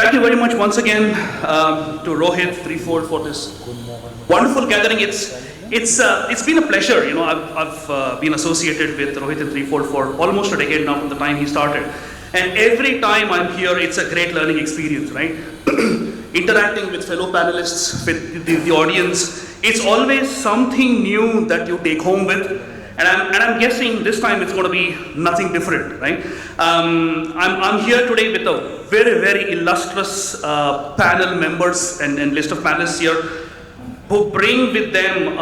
Thank you very much once again to Rohit 34 for this wonderful gathering. It's been a pleasure. You know, I've been associated with Rohit and 34 for almost a decade now from the time he started, and every time I'm here, it's a great learning experience, right? Interacting with fellow panelists, with the audience, it's always something new that you take home with. And I'm guessing this time it's going to be nothing different, right? I'm here today with a very, very illustrious panel members and list of panelists here who bring with them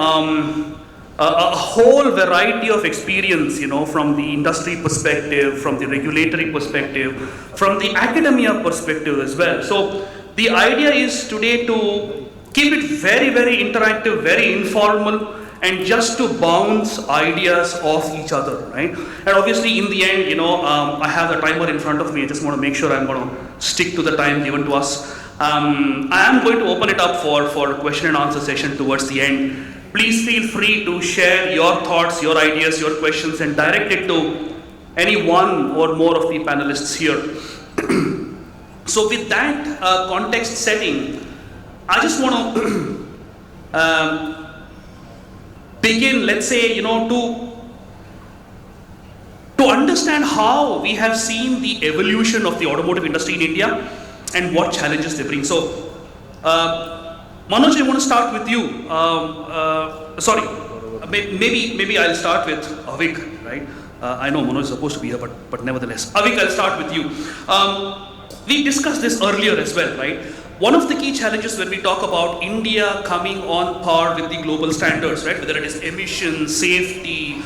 a whole variety of experience, you know, from the industry perspective, from the regulatory perspective, from the academia perspective as well. So the idea is today to keep it very, very interactive, very informal, and just to bounce ideas off each other, right? And obviously in the end, you know, I have the timer in front of me. I just want to make sure I'm going to stick to the time given to us. I am going to open it up for question and answer session towards the end. Please feel free to share your thoughts, your ideas, your questions, and direct it to any one or more of the panelists here. So with that context setting, I just want to begin, let's say, you know, to understand how we have seen the evolution of the automotive industry in India and what challenges they bring. So, Manoj, I want to start with you. Sorry, maybe I'll start with Avik, right? I know Manoj is supposed to be here, but nevertheless. Avik, I'll start with you. We discussed this earlier as well, right? One of the key challenges when we talk about India coming on par with the global standards, right? Whether it is emissions, safety,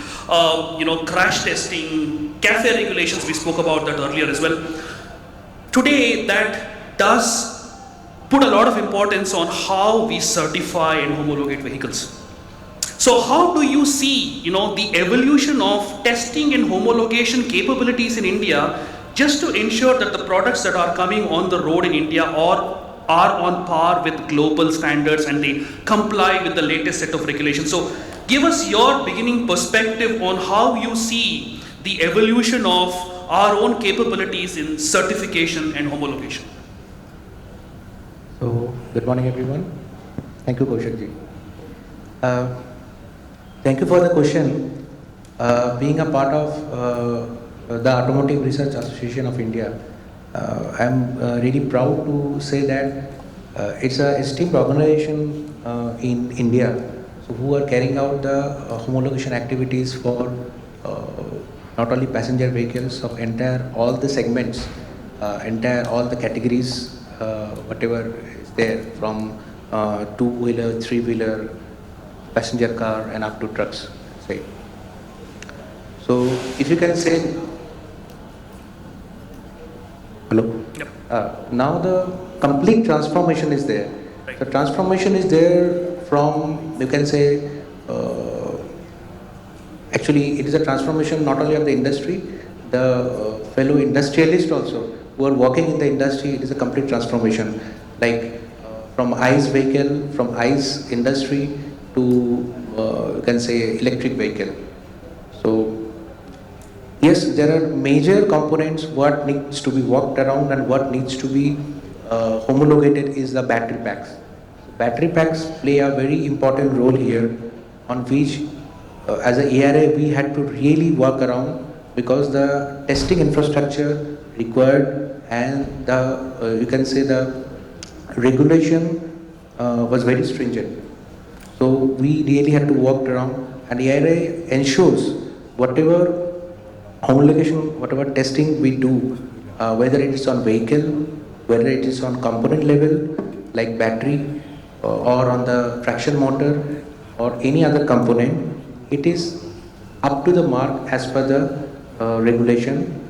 you know, crash testing, CAFE regulations, we spoke about that earlier as well. Today, that does put a lot of importance on how we certify and homologate vehicles. So how do you see, you know, the evolution of testing and homologation capabilities in India just to ensure that the products that are coming on the road in India are on par with global standards and they comply with the latest set of regulations? So give us your beginning perspective on how you see the evolution of our own capabilities in certification and homologation. So, good morning everyone. Thank you, Kaushikji. Thank you for the question. Being a part of the Automotive Research Association of India, I'm really proud to say that it's a esteemed organization in India, so who are carrying out the homologation activities for not only passenger vehicles of all the segments, all the categories, whatever is there, from two-wheeler, three-wheeler, passenger car, and up to trucks, say. So if you can say, hello? Yep. Now the complete transformation is there. Right. The transformation is there from, you can say, actually it is a transformation not only of the industry, the fellow industrialists also who are working in the industry. It is a complete transformation, like from ICE vehicle, from ICE industry to you can say electric vehicle. So yes, there are major components what needs to be worked around and what needs to be homologated is the battery packs. Battery packs play a very important role here, on which as a ARA we had to really work around, because the testing infrastructure required and the you can say the regulation was very stringent. So we really had to work around, and ARA ensures whatever homologation, whatever testing we do, whether it is on vehicle, whether it is on component level like battery, or on the traction motor or any other component, it is up to the mark as per the regulation,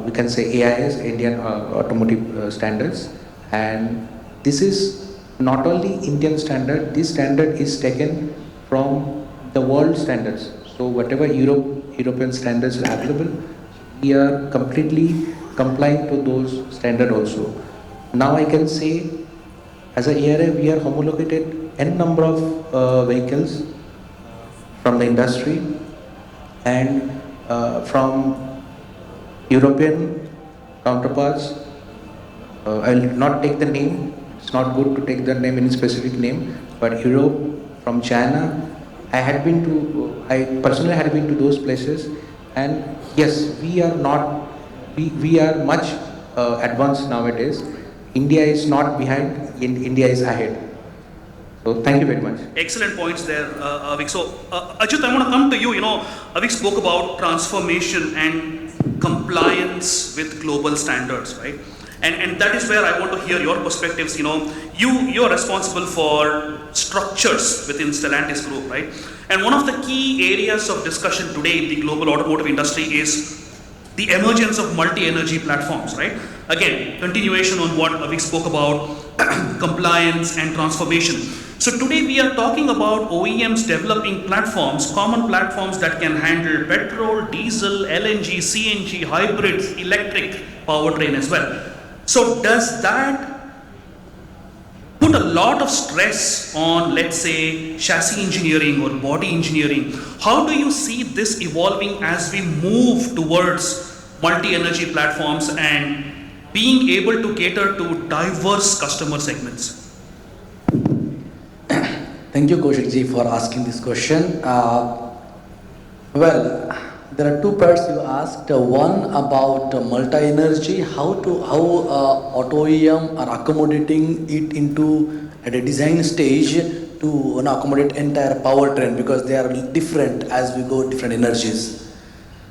we can say AIS, Indian Automotive Standards. And this is not only Indian standard, this standard is taken from the world standards. So whatever European standards are available, we are completely complying to those standards also. Now I can say, as a ARA, we are homologated n number of vehicles from the industry and from European counterparts, I'll not take the name. It's not good to take the name, any specific name, but Europe, from China. I personally had been to those places, and yes, we are much advanced nowadays. India is not behind, India is ahead. So thank you very much. Excellent points there, Avik. So, Achyut, I want to come to you. You know, Avik spoke about transformation and compliance with global standards, right? And that is where I want to hear your perspectives. You know, you're responsible for structures within Stellantis Group, right? And one of the key areas of discussion today in the global automotive industry is the emergence of multi-energy platforms, right? Again, continuation on what Avik spoke about, compliance and transformation. So today we are talking about OEMs developing platforms, common platforms that can handle petrol, diesel, LNG, CNG, hybrids, electric powertrain as well. So does that put a lot of stress on, let's say, chassis engineering or body engineering? How do you see this evolving as we move towards multi-energy platforms and being able to cater to diverse customer segments? Thank you, Kaushikji, for asking this question. Well, there are two parts you asked. One about multi-energy, how auto OEM are accommodating it into at a design stage to accommodate entire powertrain, because they are different as we go different energies.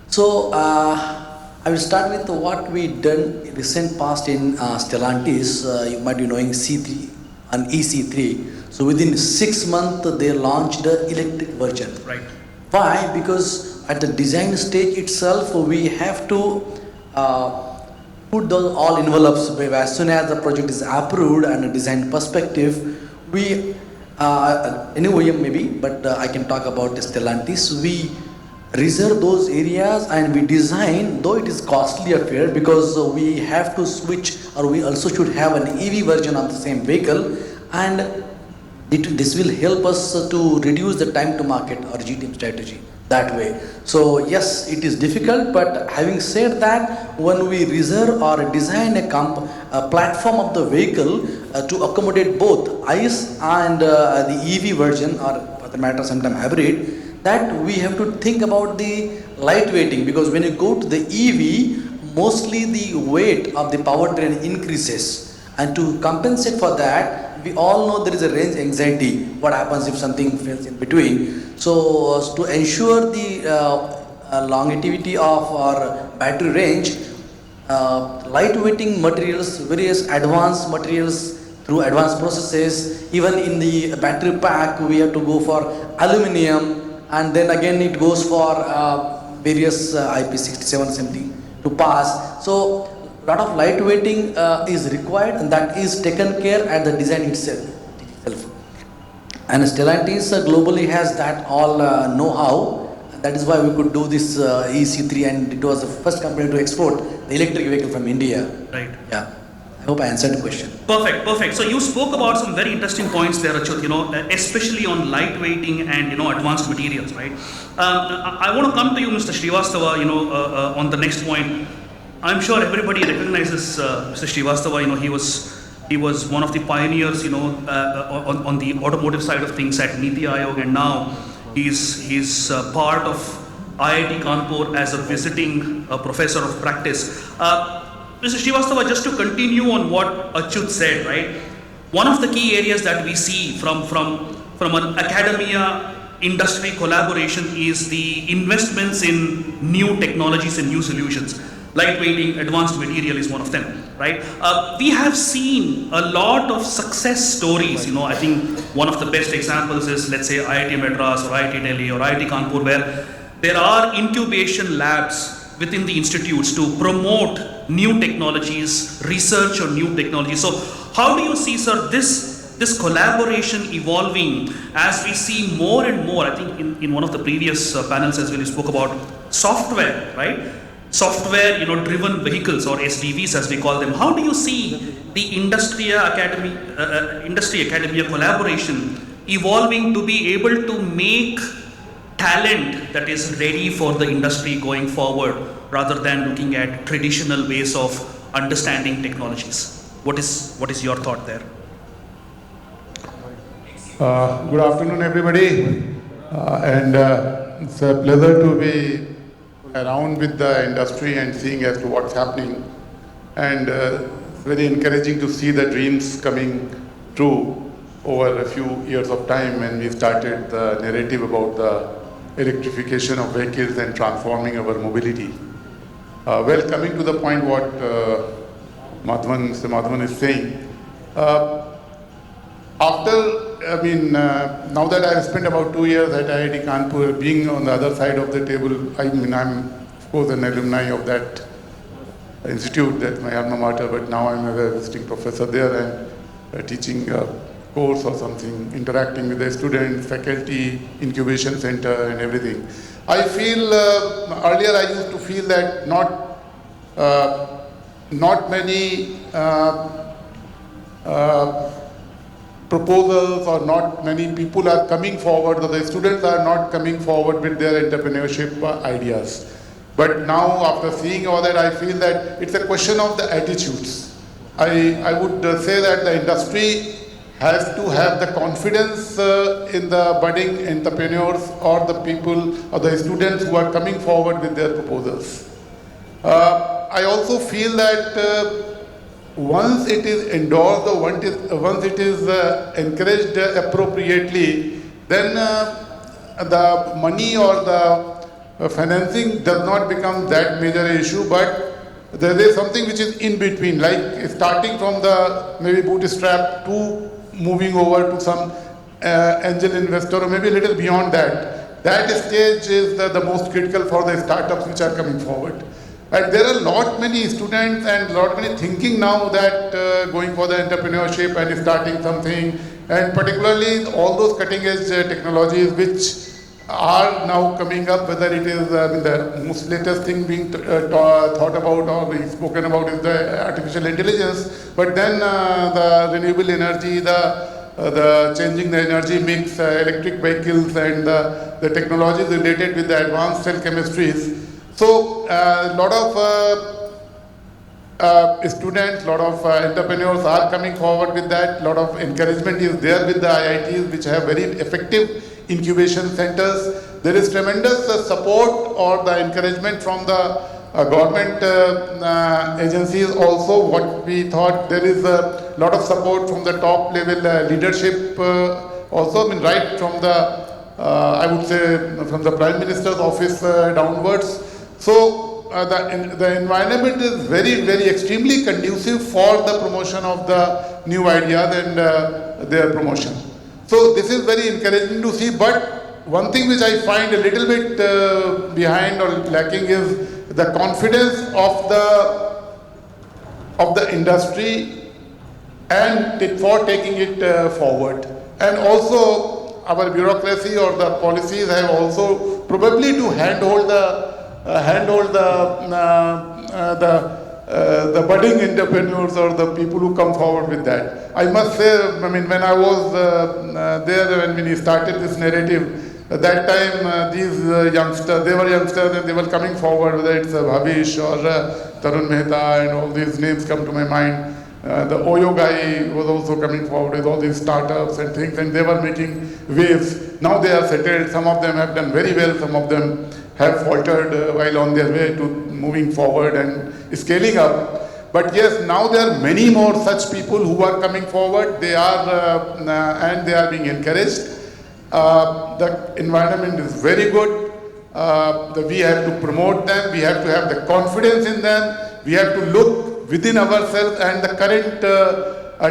So I will start with what we done in recent past in Stellantis. You might be knowing C3 and EC3. So within 6 months they launched the electric version. Right. Why? Because at the design stage itself we have to put those all envelopes. As soon as the project is approved and a design perspective, we any OEM maybe, but I can talk about Stellantis. We reserve those areas and we design, though it is costly affair, because we have to switch, or we also should have an EV version of the same vehicle, and this will help us to reduce the time to market or GTM strategy that way. So yes, it is difficult, but having said that, when we reserve or design a platform of the vehicle to accommodate both ICE and the EV version, or for the matter sometimes hybrid, that we have to think about the lightweighting, because when you go to the EV, mostly the weight of the powertrain increases, and to compensate for that, we all know there is a range anxiety. What happens if something fails in between? So to ensure the longevity of our battery range, lightweighting materials, various advanced materials through advanced processes, even in the battery pack we have to go for aluminum, and then again it goes for various IP67 something to pass. So lot of lightweighting is required, and that is taken care at the design itself. And Stellantis globally has that all know-how. That is why we could do this EC3, and it was the first company to export the electric vehicle from India. Right. Yeah. I hope I answered the question. Perfect, perfect. So you spoke about some very interesting points there, Achyut, you know, especially on lightweighting and, you know, advanced materials, right? I want to come to you, Mr. Srivastava, you know, on the next point. I'm sure everybody recognizes Mr. Srivastava. You know, he was one of the pioneers, you know, on the automotive side of things at Niti Aayog, and now he's part of IIT Kanpur as a visiting professor of practice. Mr. Srivastava, just to continue on what Achyut said, right? One of the key areas that we see from an academia industry collaboration is the investments in new technologies and new solutions. Lightweighting, advanced material is one of them, right? We have seen a lot of success stories. You know, I think one of the best examples is, let's say, IIT Madras or IIT Delhi or IIT Kanpur, where there are incubation labs within the institutes to promote new technologies, research on new technologies. So how do you see, sir, this collaboration evolving as we see more and more? I think in one of the previous panels as well, you spoke about software, right? Software, you know, driven vehicles, or SDVs as we call them. How do you see the industry academia collaboration evolving to be able to make talent that is ready for the industry going forward, rather than looking at traditional ways of understanding technologies? What is your thought there? Good afternoon, everybody. It's a pleasure to be around with the industry and seeing as to what's happening. And it's very encouraging to see the dreams coming true over a few years of time when we started the narrative about the electrification of vehicles and transforming our mobility. Well, coming to the point what Mr. Madhavan is saying, now that I have spent about 2 years at IIT Kanpur, being on the other side of the table, I'm of course an alumni of that institute, that's my alma mater, but now I'm a visiting professor there and teaching a course or something, interacting with the students, faculty, incubation center and everything. I feel, earlier I used to feel that not many proposals or not many people are coming forward, or the students are not coming forward with their entrepreneurship ideas. But now, after seeing all that, I feel that it's a question of the attitudes. I would say that the industry has to have the confidence in the budding entrepreneurs or the people or the students who are coming forward with their proposals. I also feel that once it is endorsed or once it is encouraged appropriately, then the money or the financing does not become that major issue, but there is something which is in between, like starting from the maybe bootstrap to moving over to some angel investor or maybe a little beyond that. That stage is the most critical for the startups which are coming forward. And there are lot many students and lot many thinking now that going for the entrepreneurship and starting something, and particularly all those cutting edge technologies which are now coming up, whether it is the most latest thing being thought about or being spoken about is the artificial intelligence, but then the renewable energy, the changing the energy mix, electric vehicles and the technologies related with the advanced cell chemistries. So a lot of students, a lot of entrepreneurs are coming forward with that. A lot of encouragement is there with the IITs which have very effective incubation centers. There is tremendous support or the encouragement from the government agencies also. What we thought, there is a lot of support from the top level leadership also, right from the I would say from the Prime Minister's office downwards. So the environment is very, very extremely conducive for the promotion of the new ideas and their promotion. So this is very encouraging to see, but one thing which I find a little bit behind or lacking is the confidence of the industry and for taking it forward. And also our bureaucracy or the policies have also probably to handhold the budding entrepreneurs or the people who come forward with that. I must say, when I was there when we started this narrative, at that time these youngsters, they were youngsters and they were coming forward, whether it's Bhavish or Tarun Mehta and all these names come to my mind. The Oyo guy was also coming forward with all these startups and things, and they were making waves. Now they are settled. Some of them have done very well. Some of them have faltered while on their way to moving forward and scaling up. But yes, now there are many more such people who are coming forward. They are and they are being encouraged. The environment is very good. We have to promote them. We have to have the confidence in them. We have to look within ourselves and the current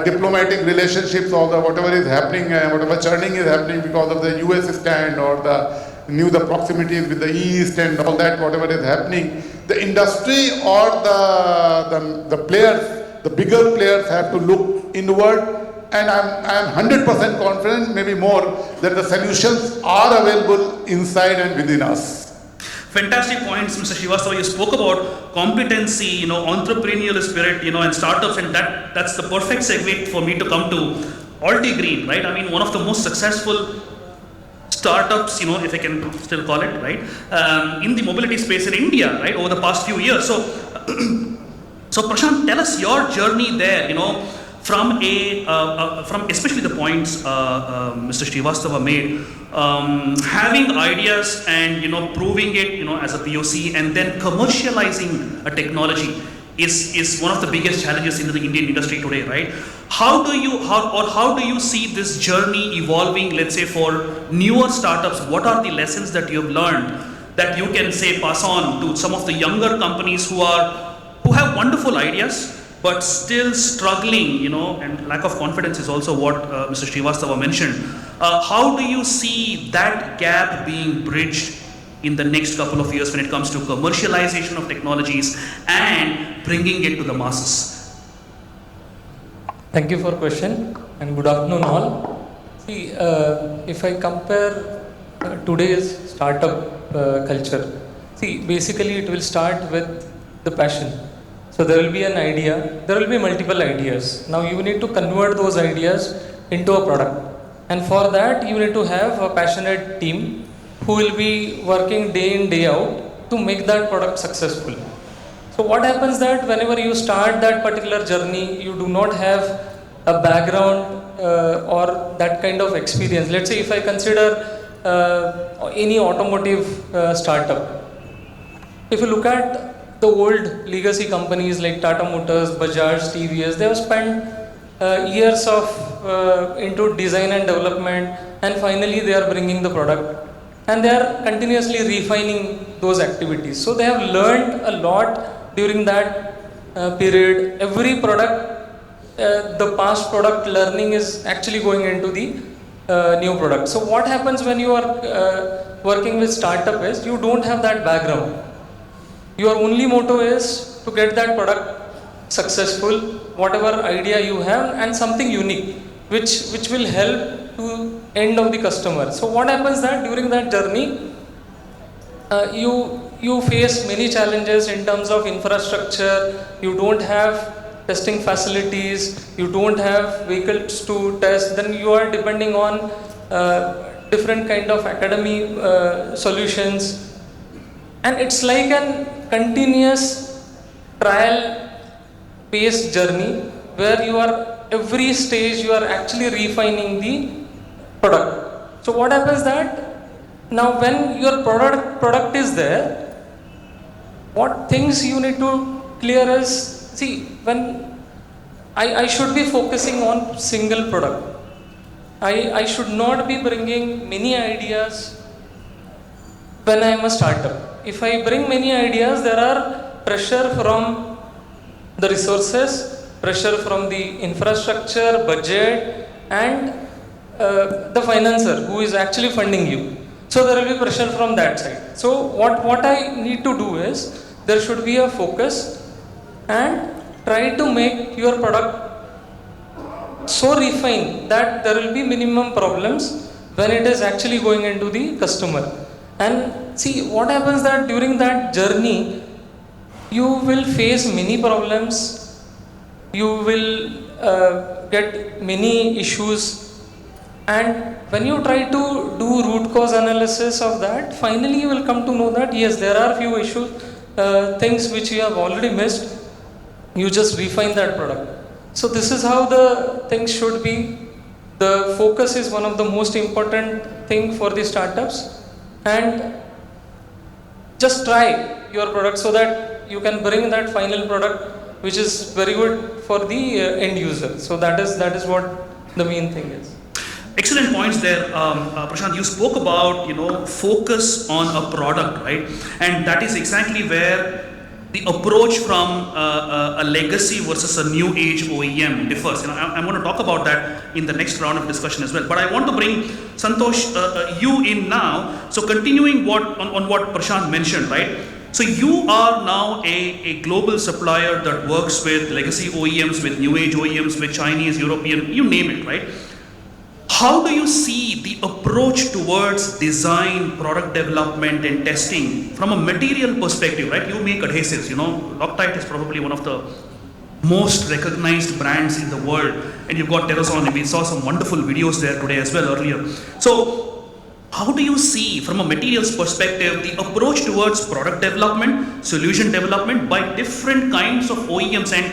diplomatic relationships or whatever is happening, whatever churning is happening because of the US stand or the proximities with the East and all that, whatever is happening. The industry or the players, the bigger players have to look inward, and I'm 100% confident, maybe more, that the solutions are available inside and within us. Fantastic points, Mr. Srivastava. You spoke about competency, entrepreneurial spirit, and startups, and that's the perfect segue for me to come to Alti Green, right? I mean, one of the most successful startups, if I can still call it, right, in the mobility space in India, right, over the past few years. So So Prashant, tell us your journey there, from from especially the points Mr. Srivastava made, having ideas and proving it as a POC and then commercializing a technology is one of the biggest challenges in the Indian industry today, right? How do you see this journey evolving, let's say for newer startups? What are the lessons that you've learned that you can say pass on to some of the younger companies who have wonderful ideas but still struggling, and lack of confidence is also what Mr. Srivastava mentioned. How do you see that gap being bridged in the next couple of years when it comes to commercialization of technologies and bringing it to the masses? Thank you for question and good afternoon all. See, if I compare today's startup culture, see, basically it will start with the passion. So there will be an idea, there will be multiple ideas. Now you need to convert those ideas into a product. And for that you need to have a passionate team who will be working day in, day out to make that product successful. So what happens that whenever you start that particular journey, you do not have a background or that kind of experience. Let's say if I consider any automotive startup, if you look at the old legacy companies like Tata Motors, Bajaj, TVS, they have spent years of into design and development, and finally they are bringing the product, and they are continuously refining those activities. So they have learned a lot during that period. Every product, the past product learning is actually going into the new product. So what happens when you are working with startup is you don't have that background. Your only motto is to get that product successful, whatever idea you have, and something unique, which will help to end of the customer. So what happens that during that journey, you face many challenges in terms of infrastructure. You don't have testing facilities, you don't have vehicles to test, then you are depending on different kind of academy solutions. And it's like an continuous trial based journey where you are every stage you are actually refining the product. So what happens that now when your product is there, what things you need to clear is, see, when I should be focusing on single product. I should not be bringing many ideas when I am a startup. If I bring many ideas, there are pressure from the resources, pressure from the infrastructure, budget, and the financer who is actually funding you. So there will be pressure from that side. So what I need to do is, there should be a focus and try to make your product so refined that there will be minimum problems when it is actually going into the customer. And see, what happens that during that journey, you will face many problems, you will get many issues, and when you try to do root cause analysis of that, finally you will come to know that yes, there are few issues, things which you have already missed, you just refine that product. So this is how the things should be. The focus is one of the most important thing for the startups. And just try your product so that you can bring that final product which is very good for the end user. So that is what the main thing is. Excellent points there, Prashant. You spoke about focus on a product, right? And that is exactly where the approach from a legacy versus a new age OEM differs. I'm going to talk about that in the next round of discussion as well. But I want to bring Santosh you in now. So continuing on what Prashant mentioned, right? So you are now a global supplier that works with legacy OEMs, with new age OEMs, with Chinese, European, you name it, right? How do you see the approach towards design, product development and testing from a material perspective, right? You make adhesives, Loctite is probably one of the most recognized brands in the world, and you've got Terrazon, and we saw some wonderful videos there today as well earlier. So how do you see, from a materials perspective, the approach towards product development, solution development by different kinds of OEMs, and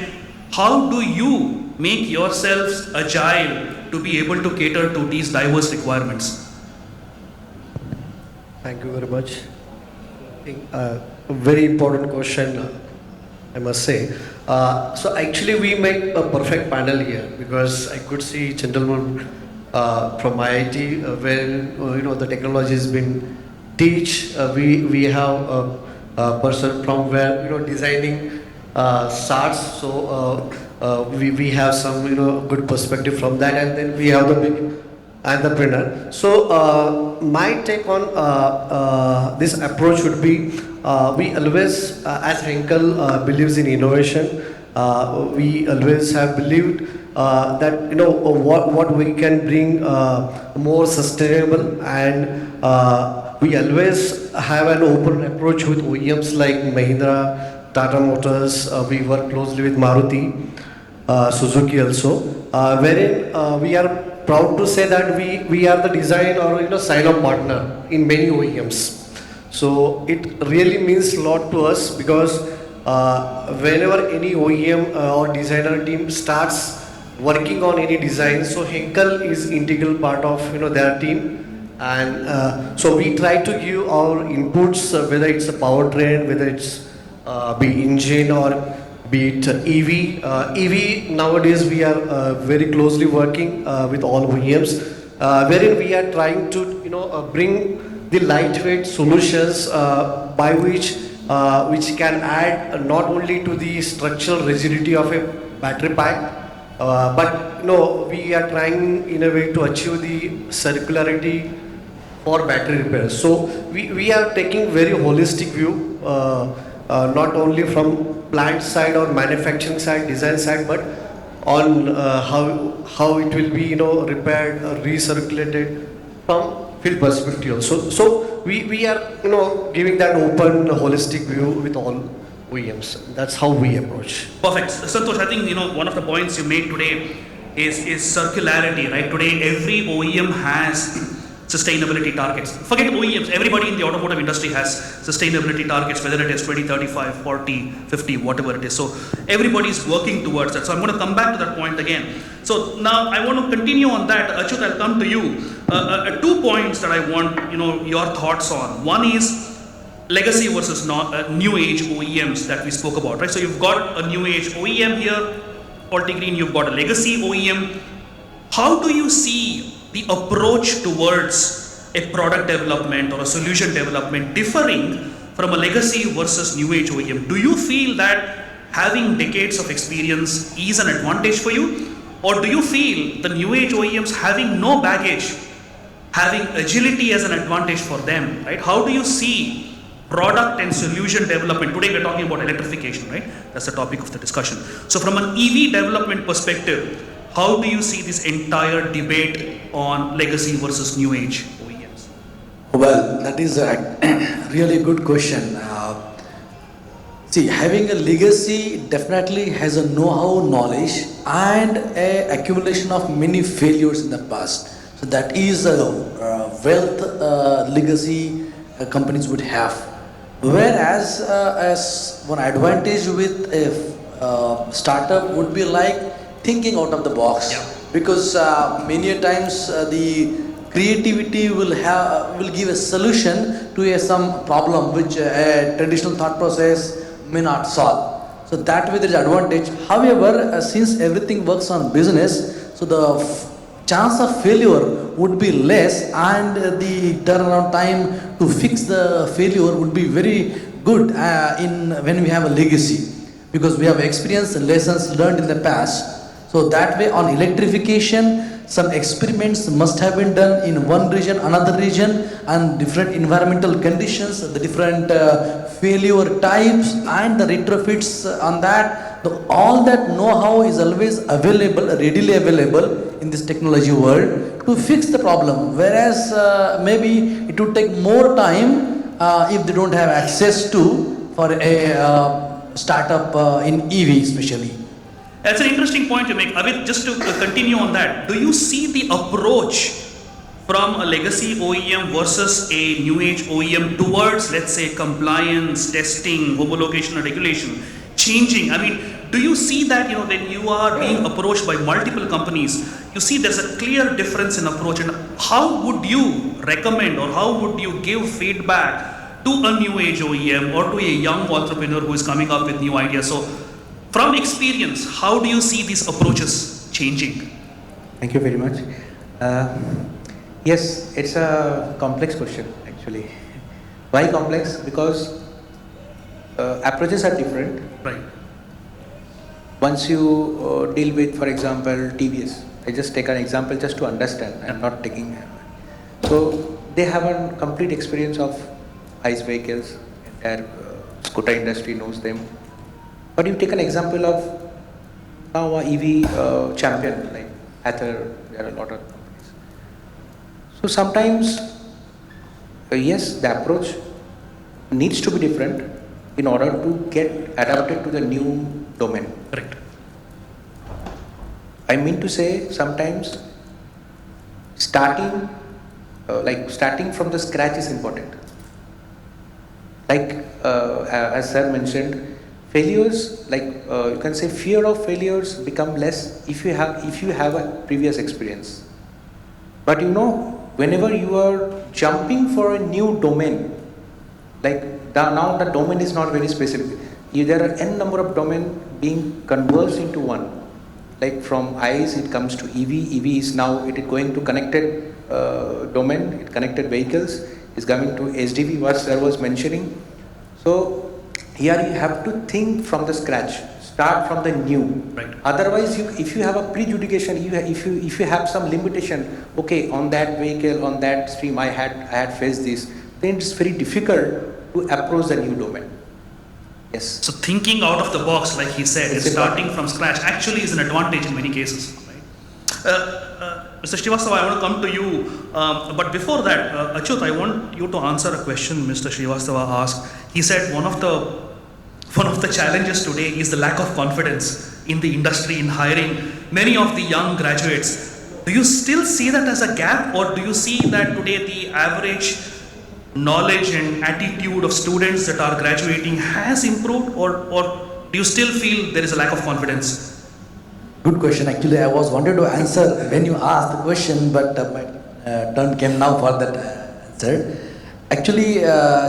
how do you make yourselves agile to be able to cater to these diverse requirements? Thank you very much. I think, a very important question, I must say. So actually we make a perfect panel here because I could see gentlemen from IIT where the technology has been teach. We have a person from where designing starts. So we have some good perspective from that, and then we have the big entrepreneur. So my take on this approach would be we always, as Henkel believes in innovation, we always have believed that what we can bring more sustainable, and we always have an open approach with OEMs like Mahindra, Tata Motors. We work closely with Maruti, Suzuki also, wherein we are proud to say that we are the design or sign-off partner in many OEMs. So it really means a lot to us because whenever any OEM or designer team starts working on any design, so Henkel is integral part of their team, and so we try to give our inputs, whether it's a powertrain, whether it's be engine or be it EV. EV nowadays we are very closely working with all OEMs, wherein we are trying to bring the lightweight solutions by which can add not only to the structural rigidity of a battery pack, but we are trying in a way to achieve the circularity for battery repairs. So we are taking very holistic view, not only from plant side or manufacturing side, design side, but on how it will be repaired or recirculated from field perspective. So we are giving that open holistic view with all OEMs. That's how we approach. Perfect. Santosh, I think one of the points you made today is circularity, right? Today every OEM has sustainability targets. Forget OEMs, everybody in the automotive industry has sustainability targets, whether it is 20, 35, 40, 50, whatever it is. So everybody is working towards that. So I'm going to come back to that point again. So now I want to continue on that. Achyut, I'll come to you. 2 points that I want your thoughts on. One is legacy versus new age OEMs that we spoke about, right? So you've got a new age OEM here, Green, you've got a legacy OEM. How do you see the approach towards a product development or a solution development differing from a legacy versus new age OEM? Do you feel that having decades of experience is an advantage for you? Or do you feel the new age OEMs having no baggage, having agility as an advantage for them, right? How do you see product and solution development? Today we're talking about electrification, right? That's the topic of the discussion. So from an EV development perspective, how do you see this entire debate on legacy versus new age OEMs? Well, that is a really good question. See, having a legacy definitely has a know-how, knowledge, and a accumulation of many failures in the past. So that is a wealth legacy companies would have. Whereas as one advantage with a startup would be like thinking out of the box. Yeah. Because many a times the creativity will give a solution to some problem which a traditional thought process may not solve. So that way there is advantage. However, since everything works on business, so the chance of failure would be less, and the turnaround time to fix the failure would be very good when we have a legacy, because we have experienced lessons learned in the past. So that way on electrification, some experiments must have been done in one region, another region, and different environmental conditions, the different failure types and the retrofits on that. All that know-how is always available, readily available in this technology world to fix the problem. Whereas maybe it would take more time if they don't have access to for a startup in EV especially. That's an interesting point you make. Avit, just to continue on that, do you see the approach from a legacy OEM versus a new age OEM towards, let's say, compliance, testing, homologation and regulation changing? I mean, do you see that, when you are being approached by multiple companies, you see there's a clear difference in approach, and how would you recommend or how would you give feedback to a new age OEM or to a young entrepreneur who is coming up with new ideas? So from experience, how do you see these approaches changing? Thank you very much. Yes, it's a complex question actually. Why complex? Because approaches are different. Right. Once you deal with, for example, TVS, I just take an example just to understand. I'm not taking. So they have a complete experience of ICE vehicles. Entire scooter industry knows them. But you take an example of now a EV champion like Ather. There are a lot of companies. So sometimes, yes, the approach needs to be different in order to get adapted to the new domain. Correct. I mean to say, sometimes starting from the scratch is important. Like as sir mentioned, failures, you can say fear of failures become less if you have a previous experience. But whenever you are jumping for a new domain, now the domain is not very specific. There are n number of domains being converged into one. Like from ICE it comes to EV. EV is now it is going to connected domain, connected vehicles. Is coming to SDV, what sir was mentioning. So here you have to think from the scratch, start from the new. Right. Otherwise, if you have a prejudicial, if you have some limitation, okay, on that vehicle, on that stream, I had faced this, then it's very difficult to approach the new domain. Yes. So thinking out of the box, like he said, and starting from scratch actually is an advantage in many cases. Right? Mr. Srivastava, I want to come to you. But before that, Achyut, I want you to answer a question Mr. Srivastava asked. He said one of the challenges today is the lack of confidence in the industry in hiring many of the young graduates. Do you still see that as a gap, or do you see that today the average knowledge and attitude of students that are graduating has improved, or do you still feel there is a lack of confidence? Good question. Actually, I was wanted to answer when you asked the question, but my turn came now for that answer. Actually,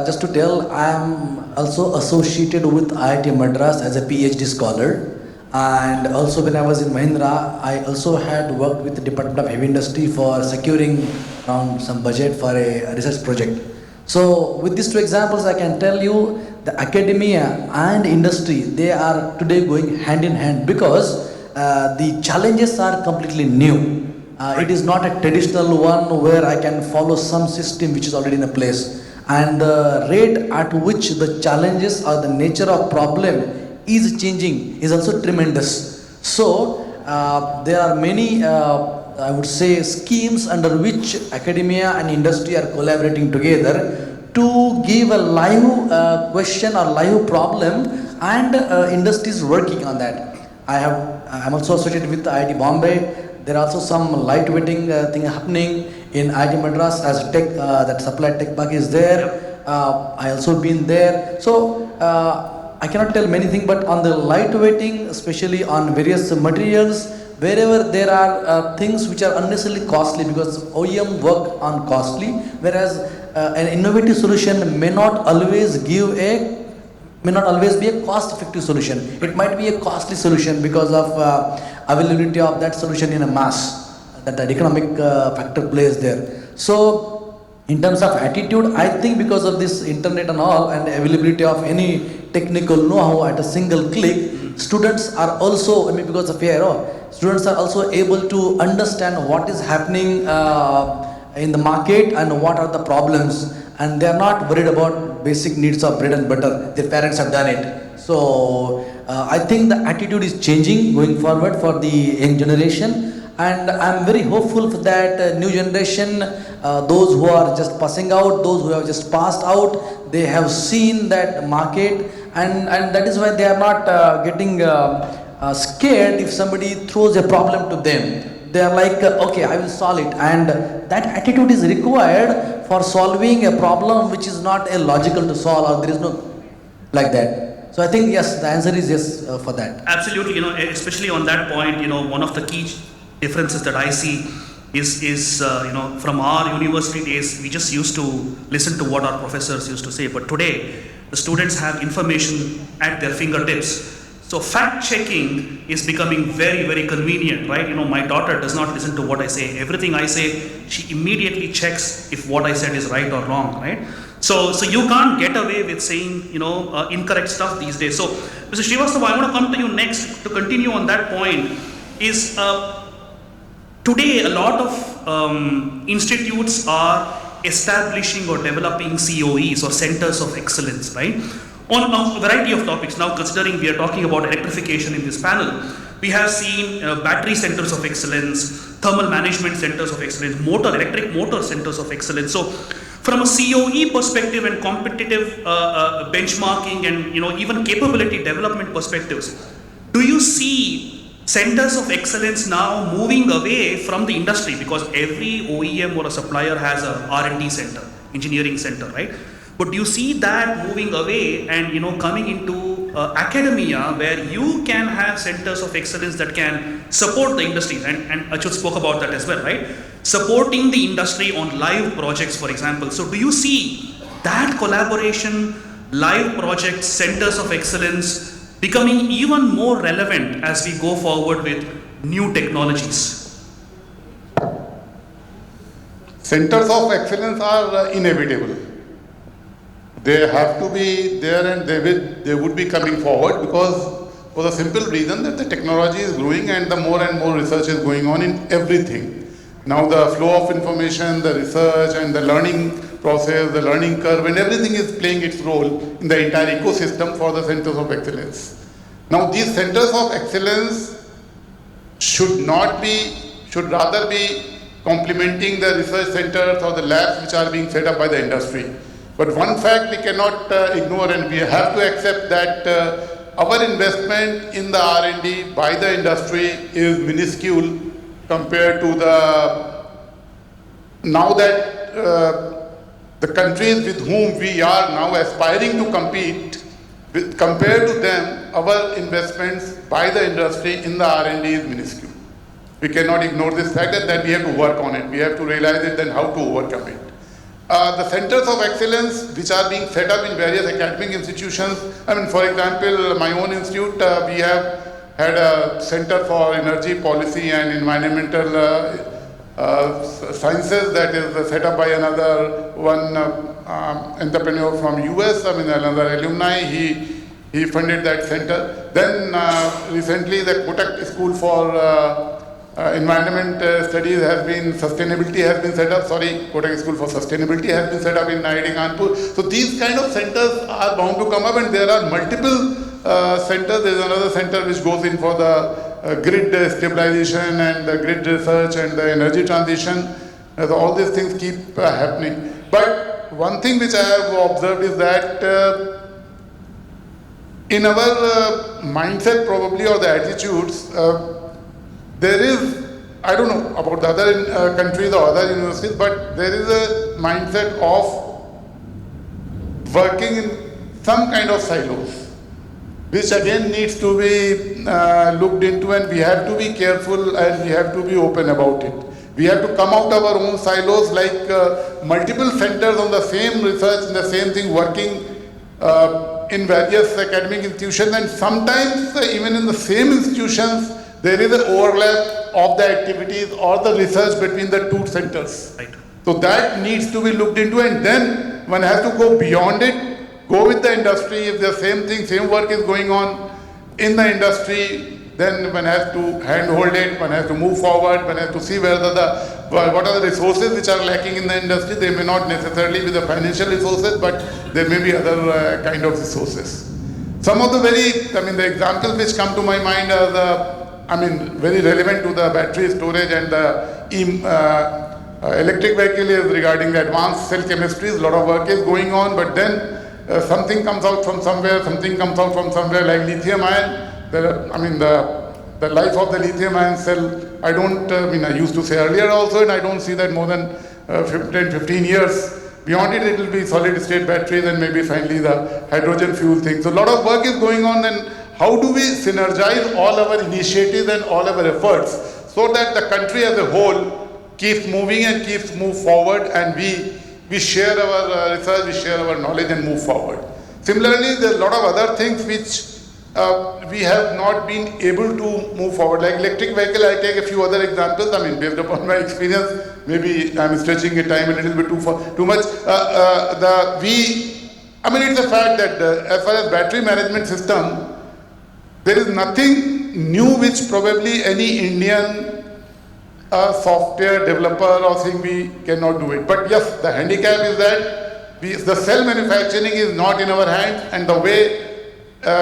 just to tell, I am also associated with IIT Madras as a PhD scholar, and also when I was in Mahindra, I also had worked with the Department of Heavy Industry for securing some budget for a research project. So with these two examples, I can tell you the academia and industry, they are today going hand in hand, because the challenges are completely new. It is not a traditional one where I can follow some system which is already in a place. And the rate at which the challenges or the nature of problem is changing is also tremendous. So there are many, I would say, schemes under which academia and industry are collaborating together to give a live question or live problem, and industry is working on that. I'm also associated with IIT Bombay. There are also some lightweighting thing happening in IIT Madras as tech, that supply tech park is there. I also been there. So I cannot tell many things, but on the lightweighting, especially on various materials, wherever there are things which are unnecessarily costly, because OEM work on costly, whereas an innovative solution may not always be a cost-effective solution. It might be a costly solution because of availability of that solution in a mass. That economic factor plays there. So, in terms of attitude, I think because of this internet and all, and availability of any technical know-how at a single click, students are also, because of AI, students are also able to understand what is happening in the market and what are the problems, and they are not worried about basic needs of bread and butter. Their parents have done it. So I think the attitude is changing going forward for the young generation, and I'm very hopeful that new generation, those who are just passing out, those who have just passed out, they have seen that market, and that is why they are not getting scared if somebody throws a problem to them. they are like, okay, I will solve it. And that attitude is required for solving a problem which is not a logical to solve, or there is no like that. So I think yes, the answer is yes for that. Absolutely, especially on that point, one of the key differences that I see is from our university days, we just used to listen to what our professors used to say, but today the students have information at their fingertips. So fact checking is becoming very, very convenient, right? My daughter does not listen to what I say. Everything I say, she immediately checks if what I said is right or wrong, right? So you can't get away with saying, incorrect stuff these days. So, Mr. Srivastava, I want to come to you next to continue on that point. Is today a lot of institutes are establishing or developing COEs or centers of excellence, right? On a variety of topics. Now, considering we are talking about electrification in this panel, we have seen battery centers of excellence, thermal management centers of excellence, electric motor centers of excellence. So, from a COE perspective and competitive benchmarking and even capability development perspectives, do you see centers of excellence now moving away from the industry? Because every OEM or a supplier has a R&D center, engineering center, right? But do you see that moving away and coming into academia, where you can have centers of excellence that can support the industry? And Achyut spoke about that as well, right? Supporting the industry on live projects, for example. So do you see that collaboration, live projects, centers of excellence becoming even more relevant as we go forward with new technologies? Centers of excellence are inevitable. They have to be there, and they would be coming forward, because for the simple reason that the technology is growing and the more and more research is going on in everything. Now the flow of information, the research and the learning process, the learning curve, and everything is playing its role in the entire ecosystem for the centers of excellence. Now these centers of excellence should rather be complementing the research centers or the labs which are being set up by the industry. But one fact we cannot ignore, and we have to accept that our investment in the R&D by the industry is minuscule compared to now that the countries with whom we are now aspiring to compete, compared to them, our investments by the industry in the R&D is minuscule. We cannot ignore this fact, that we have to work on it. We have to realize it, then how to overcome it. The centers of excellence which are being set up in various academic institutions, for example, my own institute, we have had a Center for Energy Policy and Environmental Sciences that is set up by another entrepreneur from US, another alumni. He funded that center. Then recently the Kotak School for Environment Studies Sustainability has been set up. Kotak School for Sustainability has been set up in IIT Kanpur. So these kind of centers are bound to come up, and there are multiple centers. There is another center which goes in for the grid stabilization and the grid research and the energy transition. So all these things keep happening. But one thing which I have observed is that in our mindset probably, or the attitudes, there is, I don't know about the other countries or other universities, but there is a mindset of working in some kind of silos, which again needs to be looked into, and we have to be careful and we have to be open about it. We have to come out of our own silos, like multiple centers on the same research and the same thing working in various academic institutions, and sometimes even in the same institutions there is an overlap of the activities or the research between the two centers. Right. So that needs to be looked into, and then one has to go beyond it, go with the industry. If the same thing, same work is going on in the industry, then one has to handhold it, one has to move forward, one has to see what are the resources which are lacking in the industry. They may not necessarily be the financial resources, but there may be other kind of resources. Some of the the examples which come to my mind are very relevant to the battery storage and the electric vehicle is regarding the advanced cell chemistries. A lot of work is going on, but then something comes out from somewhere, something comes out from somewhere, like lithium ion. The the life of the lithium ion cell, I don't, I used to say earlier also, and I don't see that more than 15 years. Beyond it, it will be solid state batteries and maybe finally the hydrogen fuel thing. So a lot of work is going on, and how do we synergize all our initiatives and all our efforts so that the country as a whole keeps moving and keeps move forward, and we share our research, we share our knowledge and move forward. Similarly, there are a lot of other things which we have not been able to move forward. Like electric vehicle, I take a few other examples. I mean, based upon my experience, maybe I'm stretching the time a little bit too much. It's a fact that as far as battery management system, there is nothing new which probably any Indian software developer or thing we cannot do it. But yes, the handicap is that the cell manufacturing is not in our hands, and the way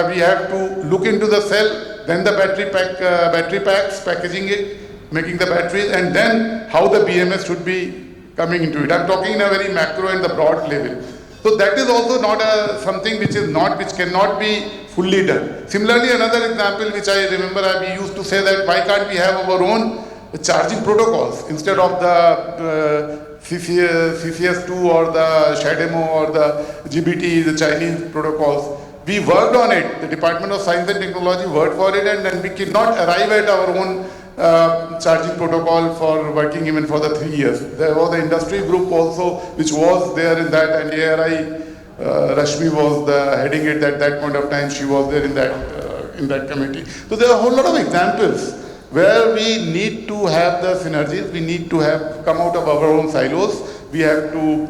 we have to look into the cell, then the battery packs, packaging it, making the batteries, and then how the BMS should be coming into it. I'm talking in a very macro and the broad level. So that is also not something which cannot be fully done. Similarly, another example which I remember, we used to say that why can't we have our own charging protocols instead of the CCS2 or the SHADEMO or the GBT, the Chinese protocols. We worked on it. The Department of Science and Technology worked for it, and then we could not arrive at our own charging protocol for working even for the 3 years. There was the industry group also which was there in that, and ARI Rashmi was heading it at that point of time. She was there in that committee. So there are a whole lot of examples where we need to have the synergies. We need to have come out of our own silos. We have to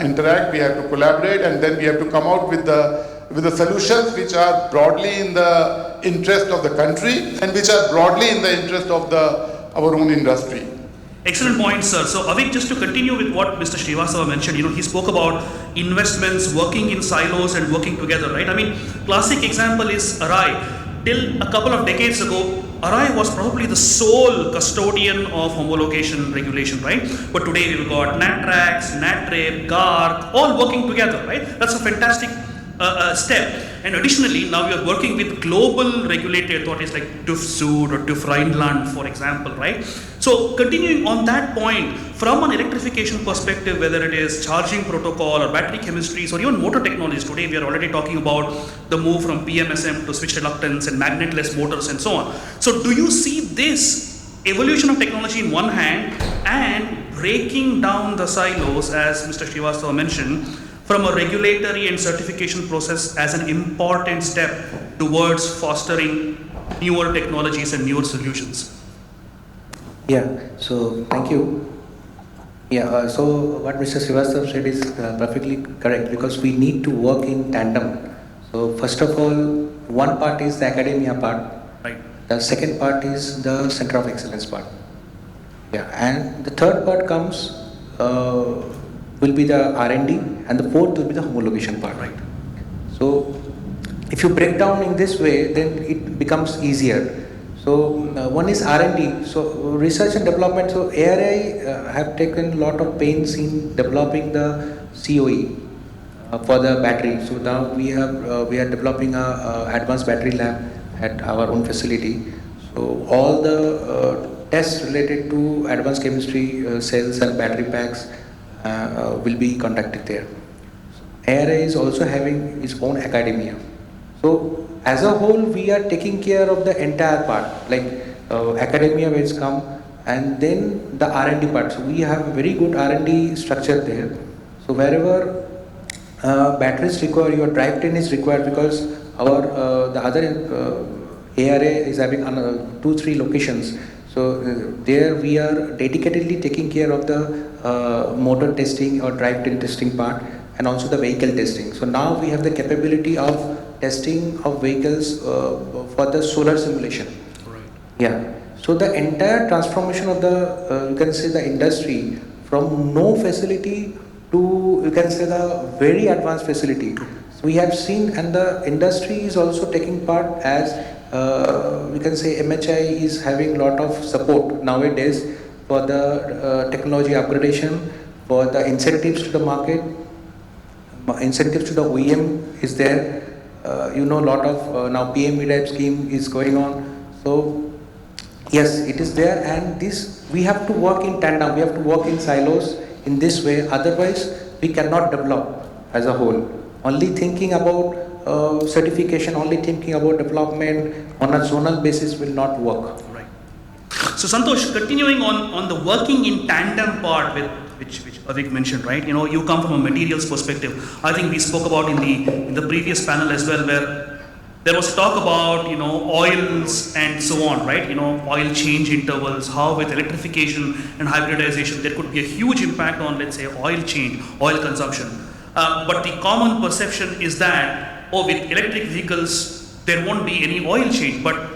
interact. We have to collaborate, and then we have to come out with the solutions which are broadly in the interest of the country and which are broadly in the interest of our own industry. Excellent point, sir. So, Avik, just to continue with what Mr. Srivastava mentioned, he spoke about investments, working in silos and working together, right? I mean, classic example is ARAI. Till a couple of decades ago, ARAI was probably the sole custodian of homologation regulation, right? But today we've got NATRAX, NATREP, GARC, all working together, right? That's a fantastic step. And additionally, now we are working with global regulatory authorities like TÜV Süd or TÜV Rheinland, for example, right? So continuing on that point, from an electrification perspective, whether it is charging protocol or battery chemistries or even motor technologies, today we are already talking about the move from PMSM to switch reluctance and magnetless motors and so on. So do you see this evolution of technology in one hand and breaking down the silos, as Mr. Srivastava mentioned, from a regulatory and certification process as an important step towards fostering newer technologies and newer solutions? Yeah, so thank you. Yeah, so what Mr. Srivastava said is perfectly correct, because we need to work in tandem. So first of all, one part is the academia part. Right. The second part is the center of excellence part. Yeah, and the third part comes will be the R&D, and the fourth will be the homologation part. Right. So if you break down in this way, then it becomes easier. So one is R&D, so research and development. So ARI have taken a lot of pains in developing the COE for the battery. So now we are developing a advanced battery lab at our own facility. So all the tests related to advanced chemistry, cells and battery packs will be conducted there. ARI is also having its own academia. So as a whole, we are taking care of the entire part, like academia which come, and then the R&D part. So we have a very good R&D structure there. So wherever batteries require, your drivetrain is required, because the other ARA is having 2-3 locations. So there we are dedicatedly taking care of the motor testing or drivetrain testing part, and also the vehicle testing. So now we have the capability of testing of vehicles for the solar simulation. Right. Yeah. So the entire transformation of the, you can say, the industry from no facility to, you can say, the very advanced facility. So we have seen, and the industry is also taking part, as we can say MHI is having a lot of support nowadays for the technology upgradation, for the incentives to the market, incentives to the OEM is there. A lot of now PM type scheme is going on. So Yes, it is there, and this we have to work in tandem. We have to work in silos in this way. Otherwise, we cannot develop as a whole. Only thinking about certification, only thinking about development on a zonal basis will not work. Right. So Santosh, continuing on the working in tandem part with which Avik mentioned, right? You know, you come from a materials perspective. I think we spoke about in the previous panel as well, where there was talk about, you know, oils and so on, right? You know, oil change intervals, how with electrification and hybridization, there could be a huge impact on, let's say, oil change, oil consumption. But the common perception is that, oh, with electric vehicles, there won't be any oil change. But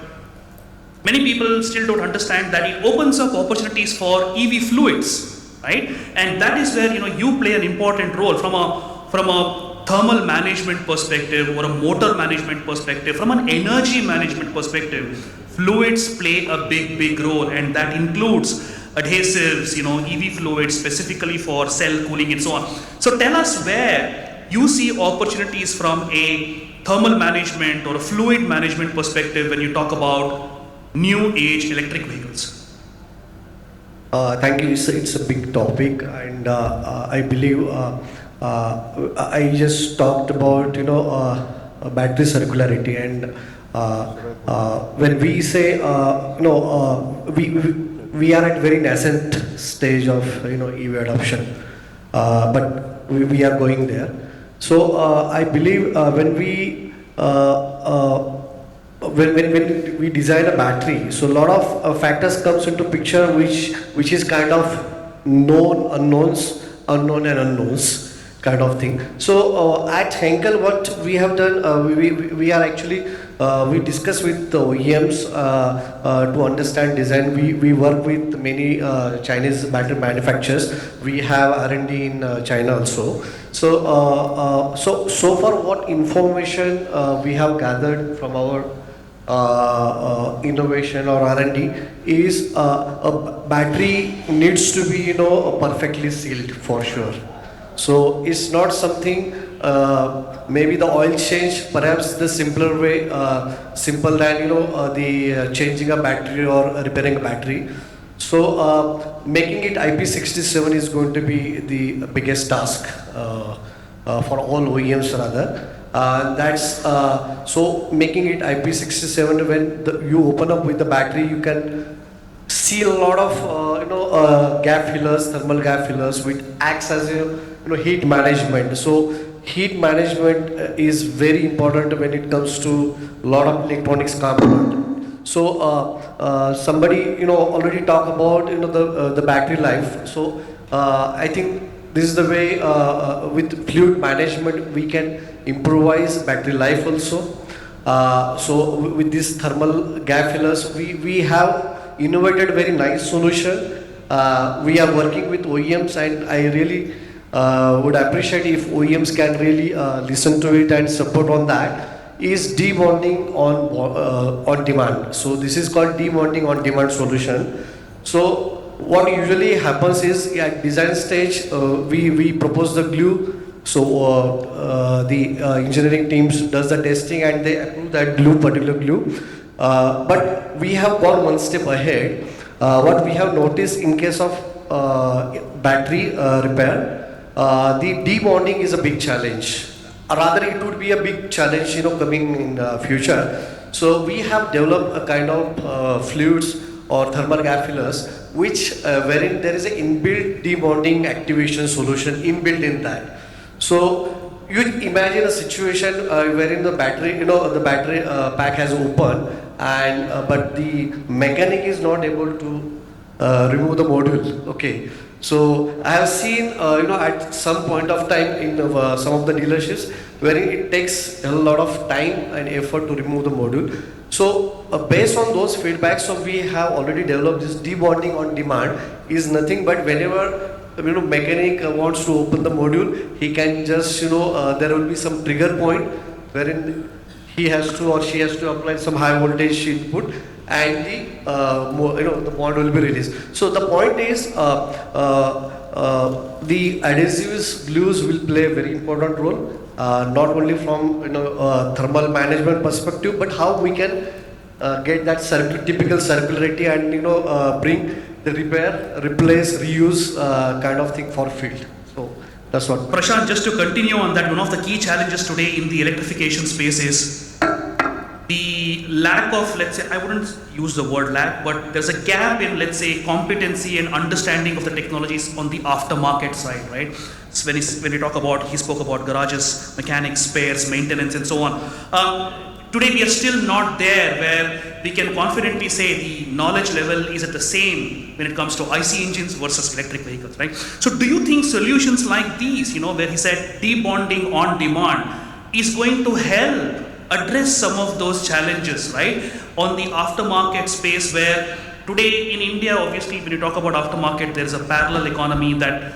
many people still don't understand that it opens up opportunities for EV fluids, right? And that is where, you know, you play an important role from a thermal management perspective or a motor management perspective, from an energy management perspective. Fluids play a big role, and that includes adhesives, you know, EV fluids specifically for cell cooling and so on. So tell us where you see opportunities from a thermal management or a fluid management perspective when you talk about new age electric vehicles. Thank you. It's a big topic, and I believe I just talked about battery circularity, and when we say we are at very nascent stage of EV adoption, but we are going there. So I believe when we design a battery, so a lot of factors comes into picture which is kind of known unknowns, unknown and unknowns kind of thing. So at Henkel, what we have done, we are actually we discuss with the OEMs to understand design. We work with many Chinese battery manufacturers. We have R&D in China also. So so far what information we have gathered from our innovation or R&D is a battery needs to be perfectly sealed for sure. So it's not something maybe the oil change, perhaps the simpler way, simple than the changing a battery or repairing a battery. So making it IP67 is going to be the biggest task for all OEMs rather. That's so making it IP67, when you open up with the battery, you can see a lot of gap fillers, thermal gap fillers, which acts as heat management. So heat management is very important when it comes to a lot of electronics component. So somebody already talked about the battery life. So I think this is the way with fluid management we can improvise battery life also. So with these thermal gap fillers, we have innovated very nice solution. We are working with OEMs, and I really would appreciate if OEMs can really listen to it and support on that. Is debonding on demand. So this is called debonding on demand solution. So what usually happens is at design stage we propose the glue. So the engineering teams does the testing and they approve that particular glue. But we have gone one step ahead. What we have noticed in case of battery repair, the debonding is a big challenge. Or rather, it would be a big challenge, coming in the future. So we have developed a kind of fluids or thermal gap fillers, which wherein there is an inbuilt debonding activation solution inbuilt in that. So you imagine a situation wherein the battery, the battery pack has opened, and but the mechanic is not able to remove the module. Okay. So I have seen, at some point of time in some of the dealerships, wherein it takes a lot of time and effort to remove the module. So based on those feedbacks, so we have already developed this debonding on demand. Is nothing but whenever mechanic wants to open the module, he can just there will be some trigger point wherein he has to or she has to apply some high voltage input, and the module will be released. So the point is the adhesives, glues will play a very important role, not only from thermal management perspective, but how we can get that typical circularity and bring the repair, replace, reuse kind of thing for field. So that's what. Prashant, just to continue on that, one of the key challenges today in the electrification space is the lack of, let's say, I wouldn't use the word lack, but there's a gap in, let's say, competency and understanding of the technologies on the aftermarket side, right? So when he talk about, he spoke about garages, mechanics, spares, maintenance, and so on. Today we are still not there where we can confidently say the knowledge level is at the same when it comes to IC engines versus electric vehicles, right? So do you think solutions like these, where he said debonding on demand is going to help address some of those challenges, right? On the aftermarket space where today in India, obviously when you talk about aftermarket, there is a parallel economy that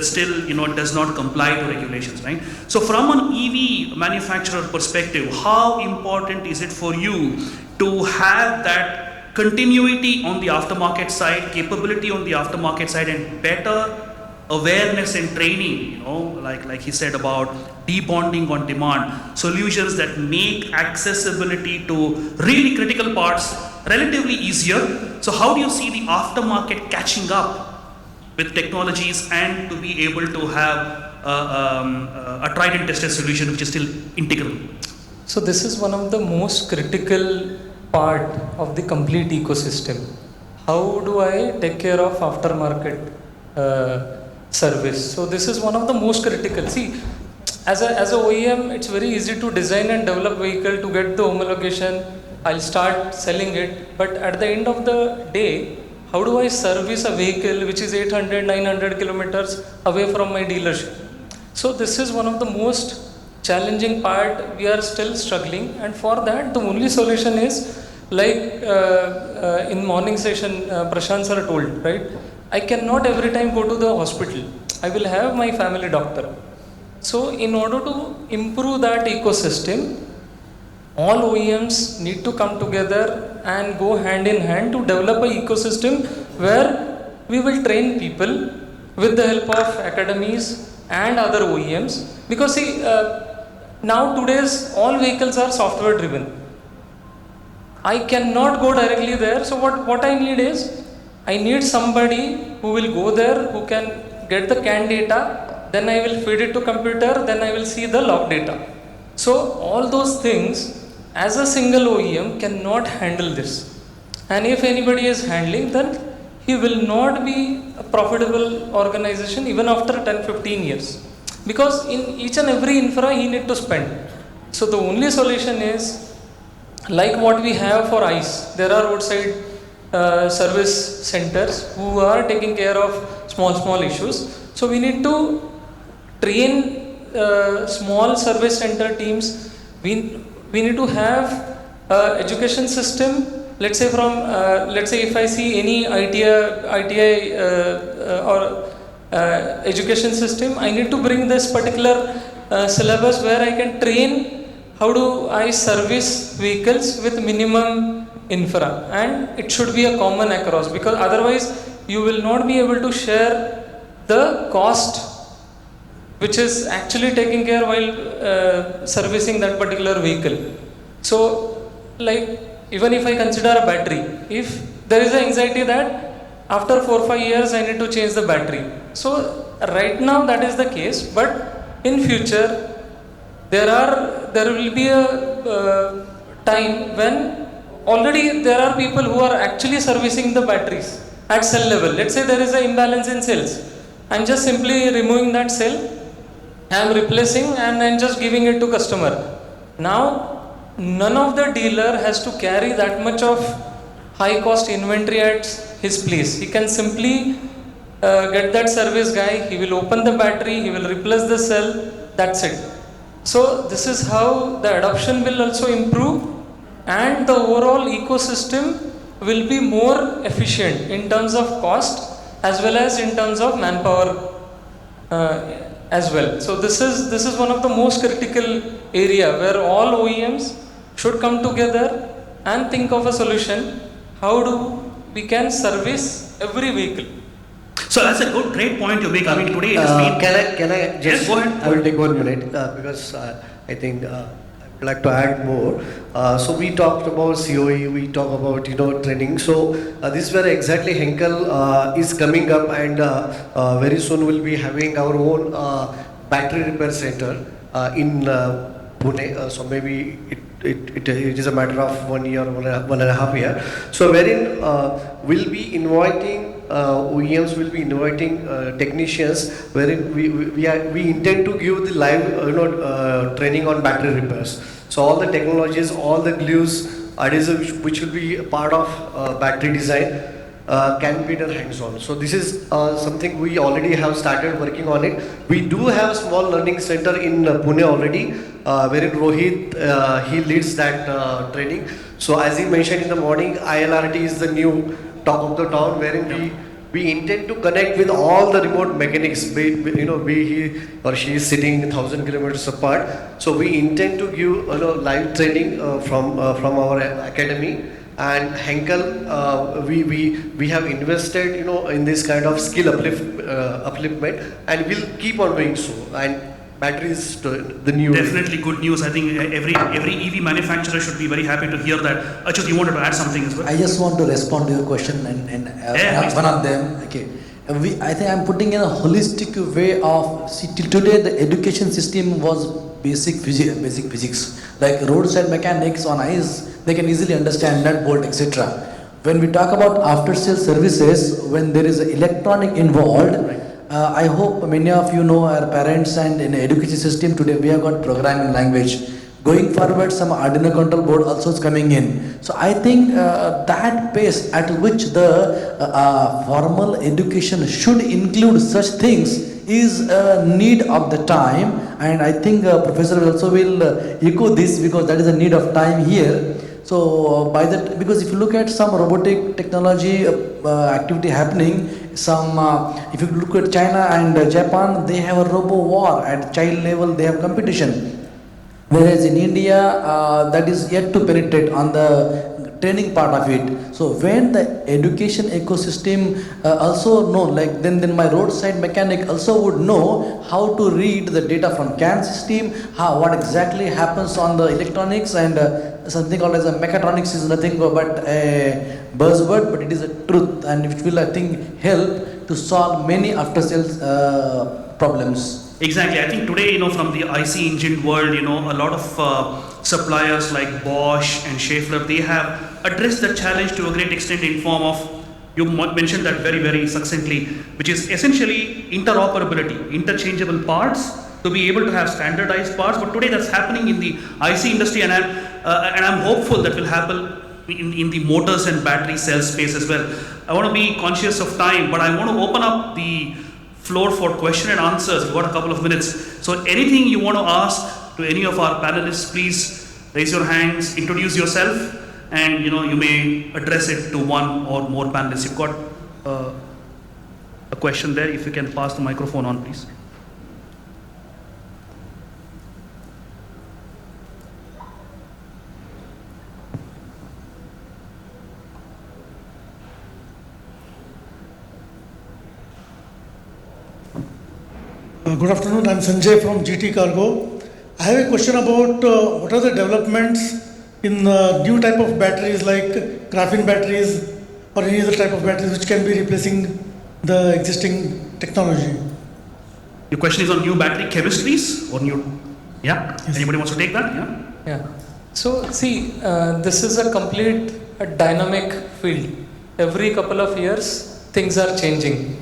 still does not comply to regulations, right? So from an EV manufacturer perspective, how important is it for you to have that continuity on the aftermarket side, capability on the aftermarket side, and better awareness and training, like he said about debonding on demand, solutions that make accessibility to really critical parts relatively easier. So how do you see the aftermarket catching up with technologies and to be able to have a tried and tested solution which is still integral? So this is one of the most critical part of the complete ecosystem. How do I take care of aftermarket service? So this is one of the most critical. See, as a OEM, it's very easy to design and develop vehicle to get the homologation. I'll start selling it, but at the end of the day, how do I service a vehicle which is 800, 900 kilometers away from my dealership? So this is one of the most challenging part. We are still struggling, and for that, the only solution is like in morning session, Prashant sir told, right? I cannot every time go to the hospital. I will have my family doctor. So in order to improve that ecosystem, all OEMs need to come together and go hand in hand to develop an ecosystem where we will train people with the help of academies and other OEMs. Because see, now today's all vehicles are software driven. I cannot go directly there. So what I need is, I need somebody who will go there, who can get the CAN data, then I will feed it to computer, then I will see the log data. So all those things, as a single OEM cannot handle this. And if anybody is handling, then he will not be a profitable organization even after 10-15 years. Because in each and every infra he need to spend. So the only solution is like what we have for ICE. There are roadside service centers who are taking care of small issues. So we need to train small service center teams. We need to have education system. Let's say if I see any ITI or education system, I need to bring this particular syllabus where I can train how do I service vehicles with minimum infra, and it should be a common across, because otherwise you will not be able to share the cost which is actually taking care while servicing that particular vehicle. So like even if I consider a battery, if there is an anxiety that after 4-5 years I need to change the battery. So right now that is the case, but in future there will be a time when already there are people who are actually servicing the batteries at cell level. Let's say there is an imbalance in cells. I'm just simply removing that cell, I'm replacing and I'm just giving it to customer. Now none of the dealer has to carry that much of high cost inventory at his place. He can simply get that service guy, he will open the battery, he will replace the cell, that's it. So this is how the adoption will also improve, and the overall ecosystem will be more efficient in terms of cost as well as in terms of manpower as well. So this is one of the most critical area where all OEMs should come together and think of a solution. How do we can service every vehicle? So that's a great point you make. I mean, today it has been. Can I just? Yes, go ahead. I will take 1 minute because I think I would like to add more. So we talked about COE, we talk about training. So this is where exactly Henkel is coming up, and very soon we'll be having our own battery repair center in Pune. So maybe it is a matter of 1 year, 1.5 year. So wherein we'll be inviting OEMs, will be inviting technicians, wherein we intend to give the live training on battery repairs. So all the technologies, all the glues, adhesives which will be a part of battery design can be done hands-on. So this is something we already have started working on it. We do have a small learning center in Pune already, wherein Rohit he leads that training. So as he mentioned in the morning, ILRT is the new talk of the town, wherein we intend to connect with all the remote mechanics, be he or she is sitting 1,000 kilometers apart. So we intend to give live training from our academy. And Henkel, we have invested in this kind of skill upliftment, and we'll keep on doing so. And batteries, the new. Definitely good news. I think every EV manufacturer should be very happy to hear that. Achut, you wanted to add something as well? I just want to respond to your question and Yeah, one of them. Okay, I think I'm putting in a holistic way of till today the education system was basic physics. Like roadside mechanics on ice, they can easily understand nut bolt, etc. When we talk about after sales services, when there is electronic involved. I hope many of you know our parents, and in the education system today we have got programming language. Going forward, some Arduino control board also is coming in. So I think that pace at which the formal education should include such things is a need of the time, and I think Professor also will echo this, because that is a need of time here. So by that, because if you look at some robotic technology activity happening, if you look at China and Japan, they have a robo war at child level, they have competition. Whereas in India, that is yet to penetrate on the training part of it. So when the education ecosystem also know, like then my roadside mechanic also would know how to read the data from CAN system, what exactly happens on the electronics, and something called as a mechatronics is nothing but a buzzword, but it is a truth, and it will, I think, help to solve many after sales problems. Exactly. I think today, from the IC engine world, a lot of suppliers like Bosch and Schaeffler, they have addressed the challenge to a great extent in form of, you mentioned that very, very succinctly, which is essentially interoperability, interchangeable parts, to be able to have standardized parts. But today that's happening in the IC industry, and I'm hopeful that will happen in the motors and battery cell space as well. I want to be conscious of time, but I want to open up the floor for question and answers. We've got a couple of minutes. So anything you want to ask to any of our panelists, please raise your hands, introduce yourself, and you may address it to one or more panelists. You've got a question there. If you can pass the microphone on, please. Good afternoon, I'm Sanjay from GT Cargo. I have a question about what are the developments in new type of batteries like graphene batteries or any other type of batteries which can be replacing the existing technology. Your question is on new battery chemistries or new? Yeah? Yes. Anybody wants to take that? Yeah? Yeah. So see, this is a complete dynamic field. Every couple of years, things are changing.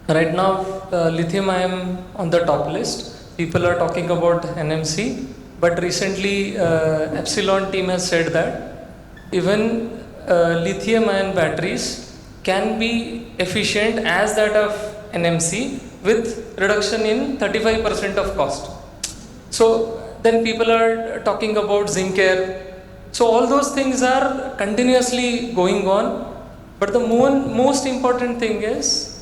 Right now, lithium ion on the top list. People are talking about NMC, but recently Epsilon team has said that even lithium ion batteries can be efficient as that of NMC with reduction in 35% of cost. So then people are talking about zinc air. So all those things are continuously going on, but the most important thing is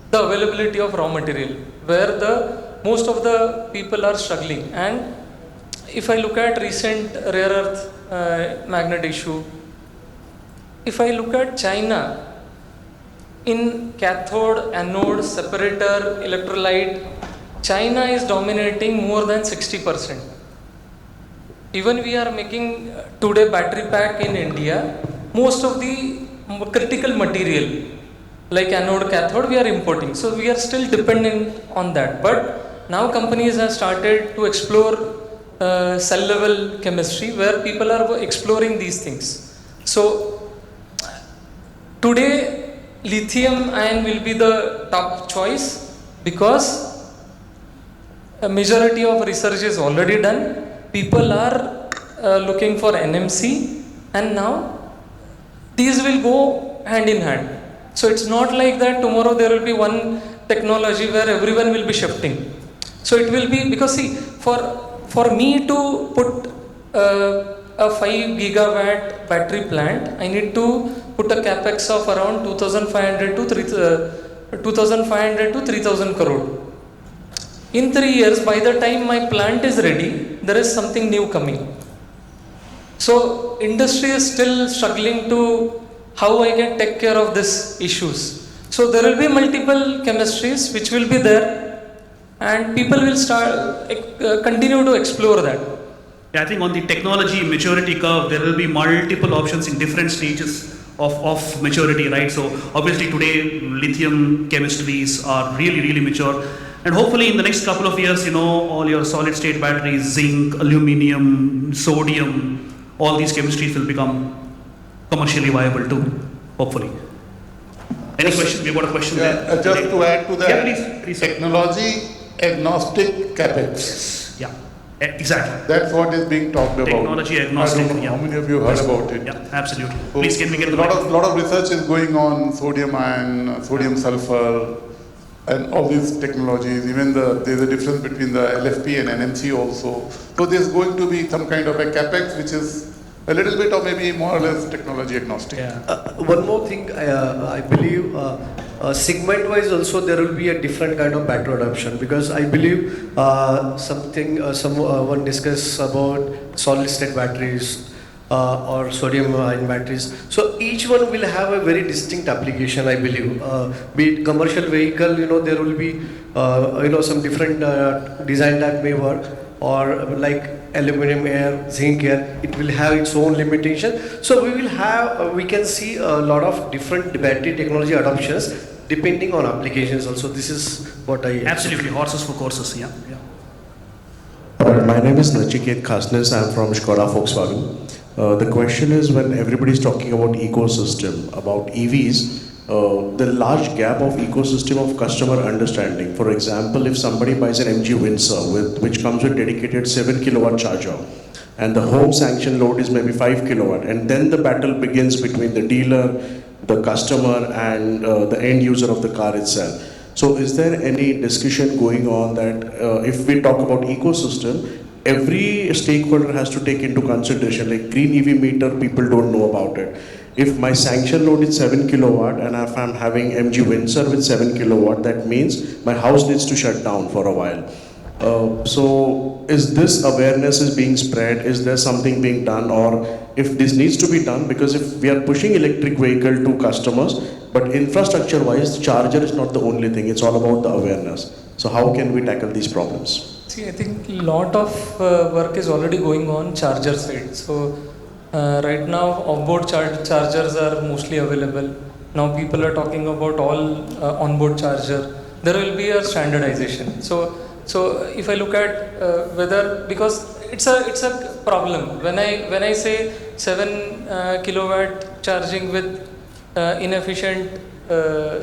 the availability of raw material, where most of the people are struggling. And if I look at recent rare earth magnet issue, if I look at China, in cathode, anode, separator, electrolyte, China is dominating more than 60%. Even we are making today battery pack in India, most of the critical material like anode cathode we are importing, so we are still dependent on that. But now companies have started to explore cell level chemistry where people are exploring these things. So today lithium ion will be the top choice because a majority of research is already done. People are looking for NMC, and now these will go hand in hand. So it's not like that tomorrow there will be one technology where everyone will be shifting. So it will be, because see, for me to put a 5 gigawatt battery plant, I need to put a capex of around 2,500 to 3,000 crore. In 3 years, by the time my plant is ready, there is something new coming. So industry is still struggling to how I can take care of these issues. So there will be multiple chemistries which will be there, and people will start continue to explore that. Yeah, I think on the technology maturity curve, there will be multiple options in different stages of maturity, right? So obviously today, lithium chemistries are really mature. And hopefully in the next couple of years, all your solid state batteries, zinc, aluminum, sodium, all these chemistries will become commercially viable too, hopefully. Any question? We've got a question there. Just to add to that, Yeah, please. technology agnostic capex. Yeah, exactly. That's what is being talked about. Technology agnostic, I don't know yeah. how many of you heard about it. Yeah, absolutely. So, Please, can we get a the lot of research is going on sodium ion, sodium sulfur, and all these technologies. Even there's a difference between the LFP and NMC also. So there's going to be some kind of a capex which is a little bit or maybe more or less technology agnostic. Yeah. One more thing, I believe segment-wise also there will be a different kind of battery adoption, because I believe someone discussed about solid-state batteries or sodium-ion batteries. So each one will have a very distinct application, I believe. Be it commercial vehicle, there will be some different design that may work, or like aluminum air, zinc air, it will have its own limitation. So we can see a lot of different battery technology adoptions depending on applications also. This is what I... Absolutely, horses for courses, yeah. My name is Nachiket Khasnes. I'm from Skoda Volkswagen. The question is, when everybody is talking about ecosystem, about EVs, the large gap of ecosystem of customer understanding. For example, if somebody buys an MG Windsor which comes with dedicated 7 kilowatt charger, and the home sanction load is maybe 5 kilowatt, and then the battle begins between the dealer, the customer, and the end user of the car itself. So is there any discussion going on that if we talk about ecosystem, every stakeholder has to take into consideration, like green EV meter, people don't know about it. If my sanction load is 7 kilowatt and if I'm having MG Windsor with 7 kilowatt, that means my house needs to shut down for a while. So is this awareness is being spread? Is there something being done? Or if this needs to be done, because if we are pushing electric vehicle to customers, but infrastructure wise, charger is not the only thing, it's all about the awareness. So how can we tackle these problems? See, I think a lot of work is already going on charger side. So right now off-board chargers are mostly available. Now people are talking about all on-board charger. There will be a standardization. So if I look at whether, because it's a problem when I say 7 kilowatt charging with inefficient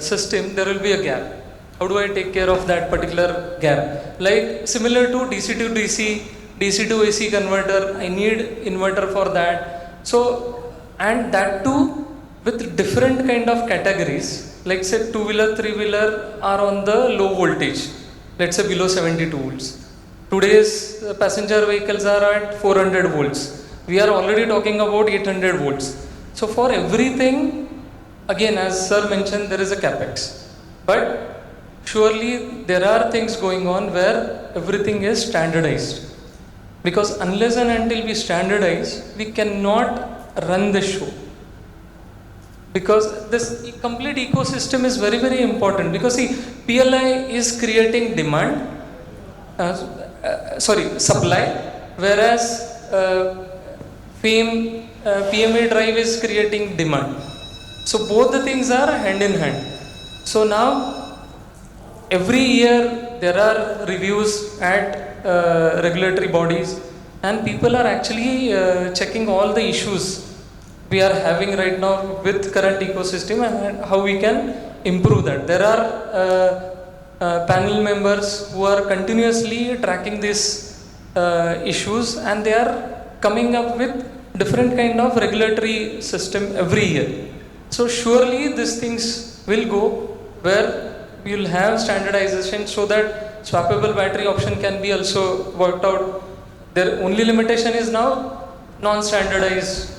system, there will be a gap. How do I take care of that particular gap? Like similar to DC to DC, DC to AC converter, I need inverter for that. So, and that too with different kind of categories, like say two-wheeler, three-wheeler are on the low voltage, let's say below 72 volts. Today's passenger vehicles are at 400 volts. We are already talking about 800 volts. So for everything, again as sir mentioned, there is a capex. But surely there are things going on where everything is standardized. Because unless and until we standardize, we cannot run the show. Because this complete ecosystem is very, very important. Because see, PLI is creating demand, supply, whereas PMA drive is creating demand. So both the things are hand in hand. So now every year there are reviews at regulatory bodies, and people are actually checking all the issues we are having right now with current ecosystem and how we can improve that. There are panel members who are continuously tracking these issues, and they are coming up with different kind of regulatory system every year. So surely these things will go where we will have standardization so that swappable battery option can be also worked out. Their only limitation is now non-standardized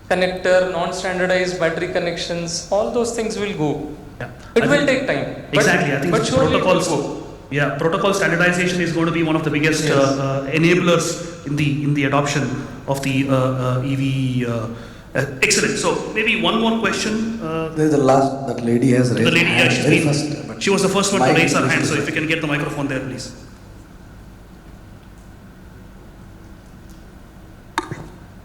connector, non-standardized battery connections, all those things will go. Yeah. It I will think- take time. Exactly. I think but surely it will protocols. go. Yeah, protocol standardization is going to be one of the biggest Yes. enablers in the adoption of the EV. Excellent. So maybe one more question. There's the last, that lady has raised The lady, her hand yeah, very first. but she was the first one to mic raise her is- hand. So if you can get the microphone there, please.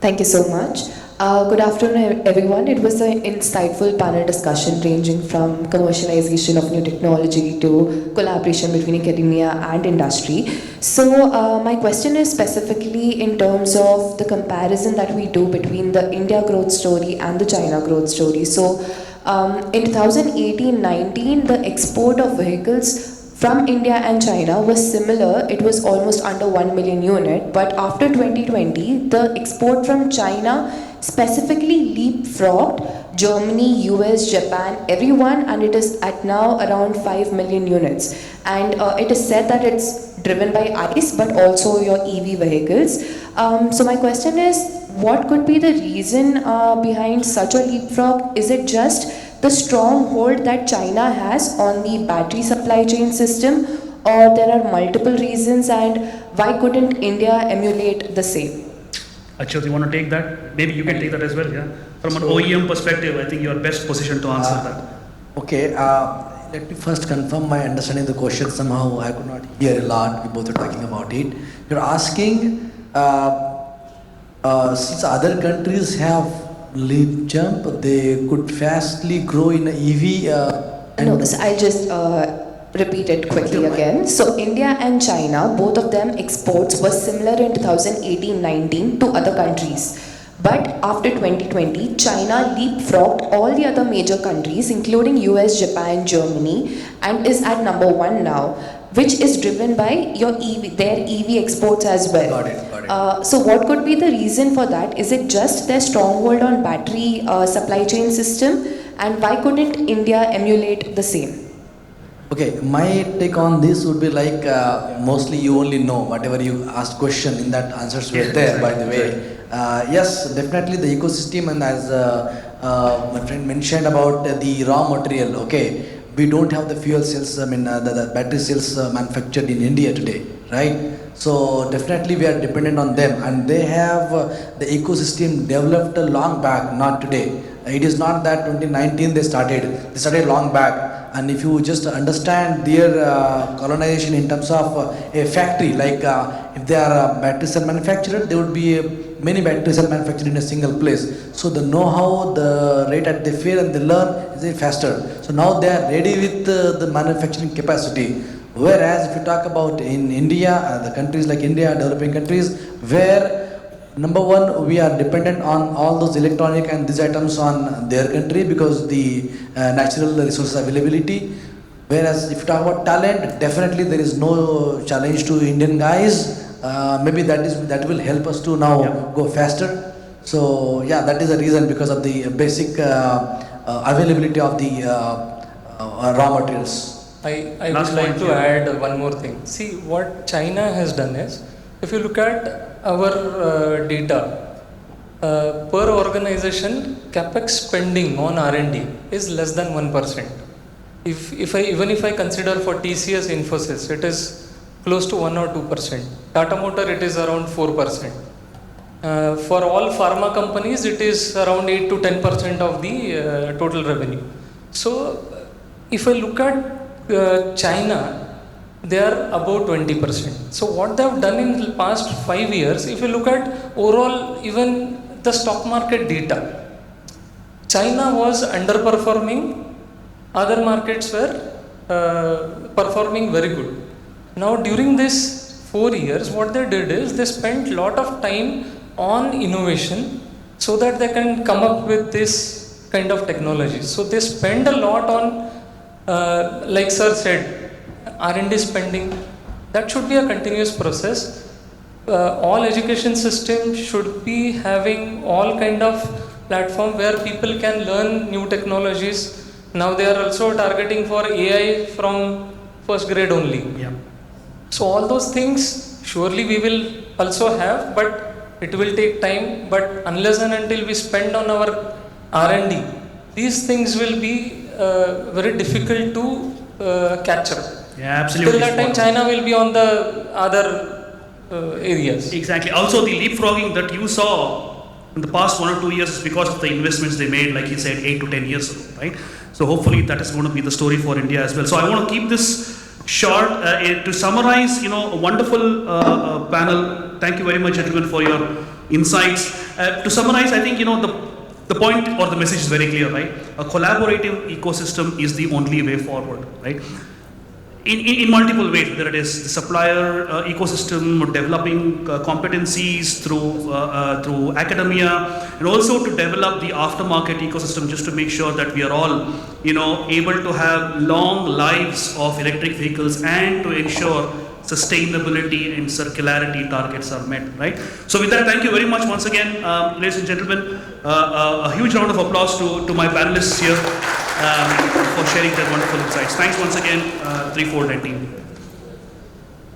Thank you so much. Good afternoon, everyone. It was an insightful panel discussion ranging from commercialization of new technology to collaboration between academia and industry. So, my question is specifically in terms of the comparison that we do between the India growth story and the China growth story. So, in 2018-19, the export of vehicles from India and China was similar. It was almost under 1 million unit, but after 2020, the export from China specifically leapfrogged Germany, US, Japan, everyone, and it is at now around 5 million units. And it is said that it's driven by ICE, but also your EV vehicles. So my question is, what could be the reason behind such a leapfrog? Is it just the stronghold that China has on the battery supply chain system, or there are multiple reasons, and why couldn't India emulate the same? Achyut, you want to take that? Maybe you can take that as well, yeah? From an OEM perspective, I think you are best positioned to answer that. Okay, let me first confirm my understanding of the question. Somehow I could not hear a lot. We both are talking about it. You're asking, since other countries have leap jump, they could fastly grow in EV. No, so I'll just repeat it quickly again. So India and China, both of them exports were similar in 2018-19 to other countries. But after 2020, China leapfrogged all the other major countries, including US, Japan, Germany, and is at number 1 now, which is driven by your EV, their EV exports as well. Got it. So what could be the reason for that? Is it just their stronghold on battery supply chain system? And why couldn't India emulate the same? Okay, my take on this would be like mostly you only know whatever you asked question in that answers were there, by the way. Yes, definitely the ecosystem, and as my friend mentioned about the raw material, okay, we don't have the fuel cells, the battery cells manufactured in India today, right? So definitely we are dependent on them, and they have the ecosystem developed long back, not today. It is not that 2019 they started long back. And if you just understand their colonization in terms of a factory, like if they are a battery cell manufacturer, there would be many battery cell manufactured in a single place. So the know-how, the rate at they fail and they learn is faster. So now they are ready with the manufacturing capacity. Whereas if you talk about in India, the countries like India, developing countries, where number one, we are dependent on all those electronic and these items on their country because the natural resources availability. Whereas if you talk about talent, definitely there is no challenge to Indian guys. Maybe that will help us to now go faster. So yeah, that is the reason, because of the basic availability of the raw materials. I Last would like point to here. add one more thing. See, what China has done is, if you look at our data, per organization, capex spending on R&D is less than 1%. Even if I consider for TCS, Infosys, it is close to 1 or 2%. Tata Motor, it is around 4%. For all pharma companies, it is around 8 to 10% of the total revenue. So, if I look at China, they are above 20%. So what they have done in the past 5 years, if you look at overall even the stock market data, China was underperforming, other markets were performing very good. Now during this 4 years, what they did is they spent lot of time on innovation so that they can come up with this kind of technology. So they spend a lot on, like sir said, R&D spending. That should be a continuous process. All education systems should be having all kind of platform where people can learn new technologies. Now they are also targeting for AI from first grade only. Yeah. So all those things surely we will also have, but it will take time. But unless and until we spend on our R&D, these things will be very difficult to catch up. Yeah, absolutely. Till that time, China will be on the other areas. Exactly. Also, the leapfrogging that you saw in the past 1 or 2 years is because of the investments they made, like you said, 8 to 10 years ago, right? So hopefully that is going to be the story for India as well. So I want to keep this short to summarize, a wonderful panel. Thank you very much, gentlemen, for your insights. To summarize, I think, the point or the message is very clear, right? A collaborative ecosystem is the only way forward, right? In multiple ways, whether it is the supplier ecosystem, or developing competencies through academia, and also to develop the aftermarket ecosystem, just to make sure that we are all, able to have long lives of electric vehicles and to ensure sustainability and circularity targets are met, right? So with that, thank you very much once again, ladies and gentlemen. A huge round of applause to my panelists here for sharing their wonderful insights. Thanks once again, 3419.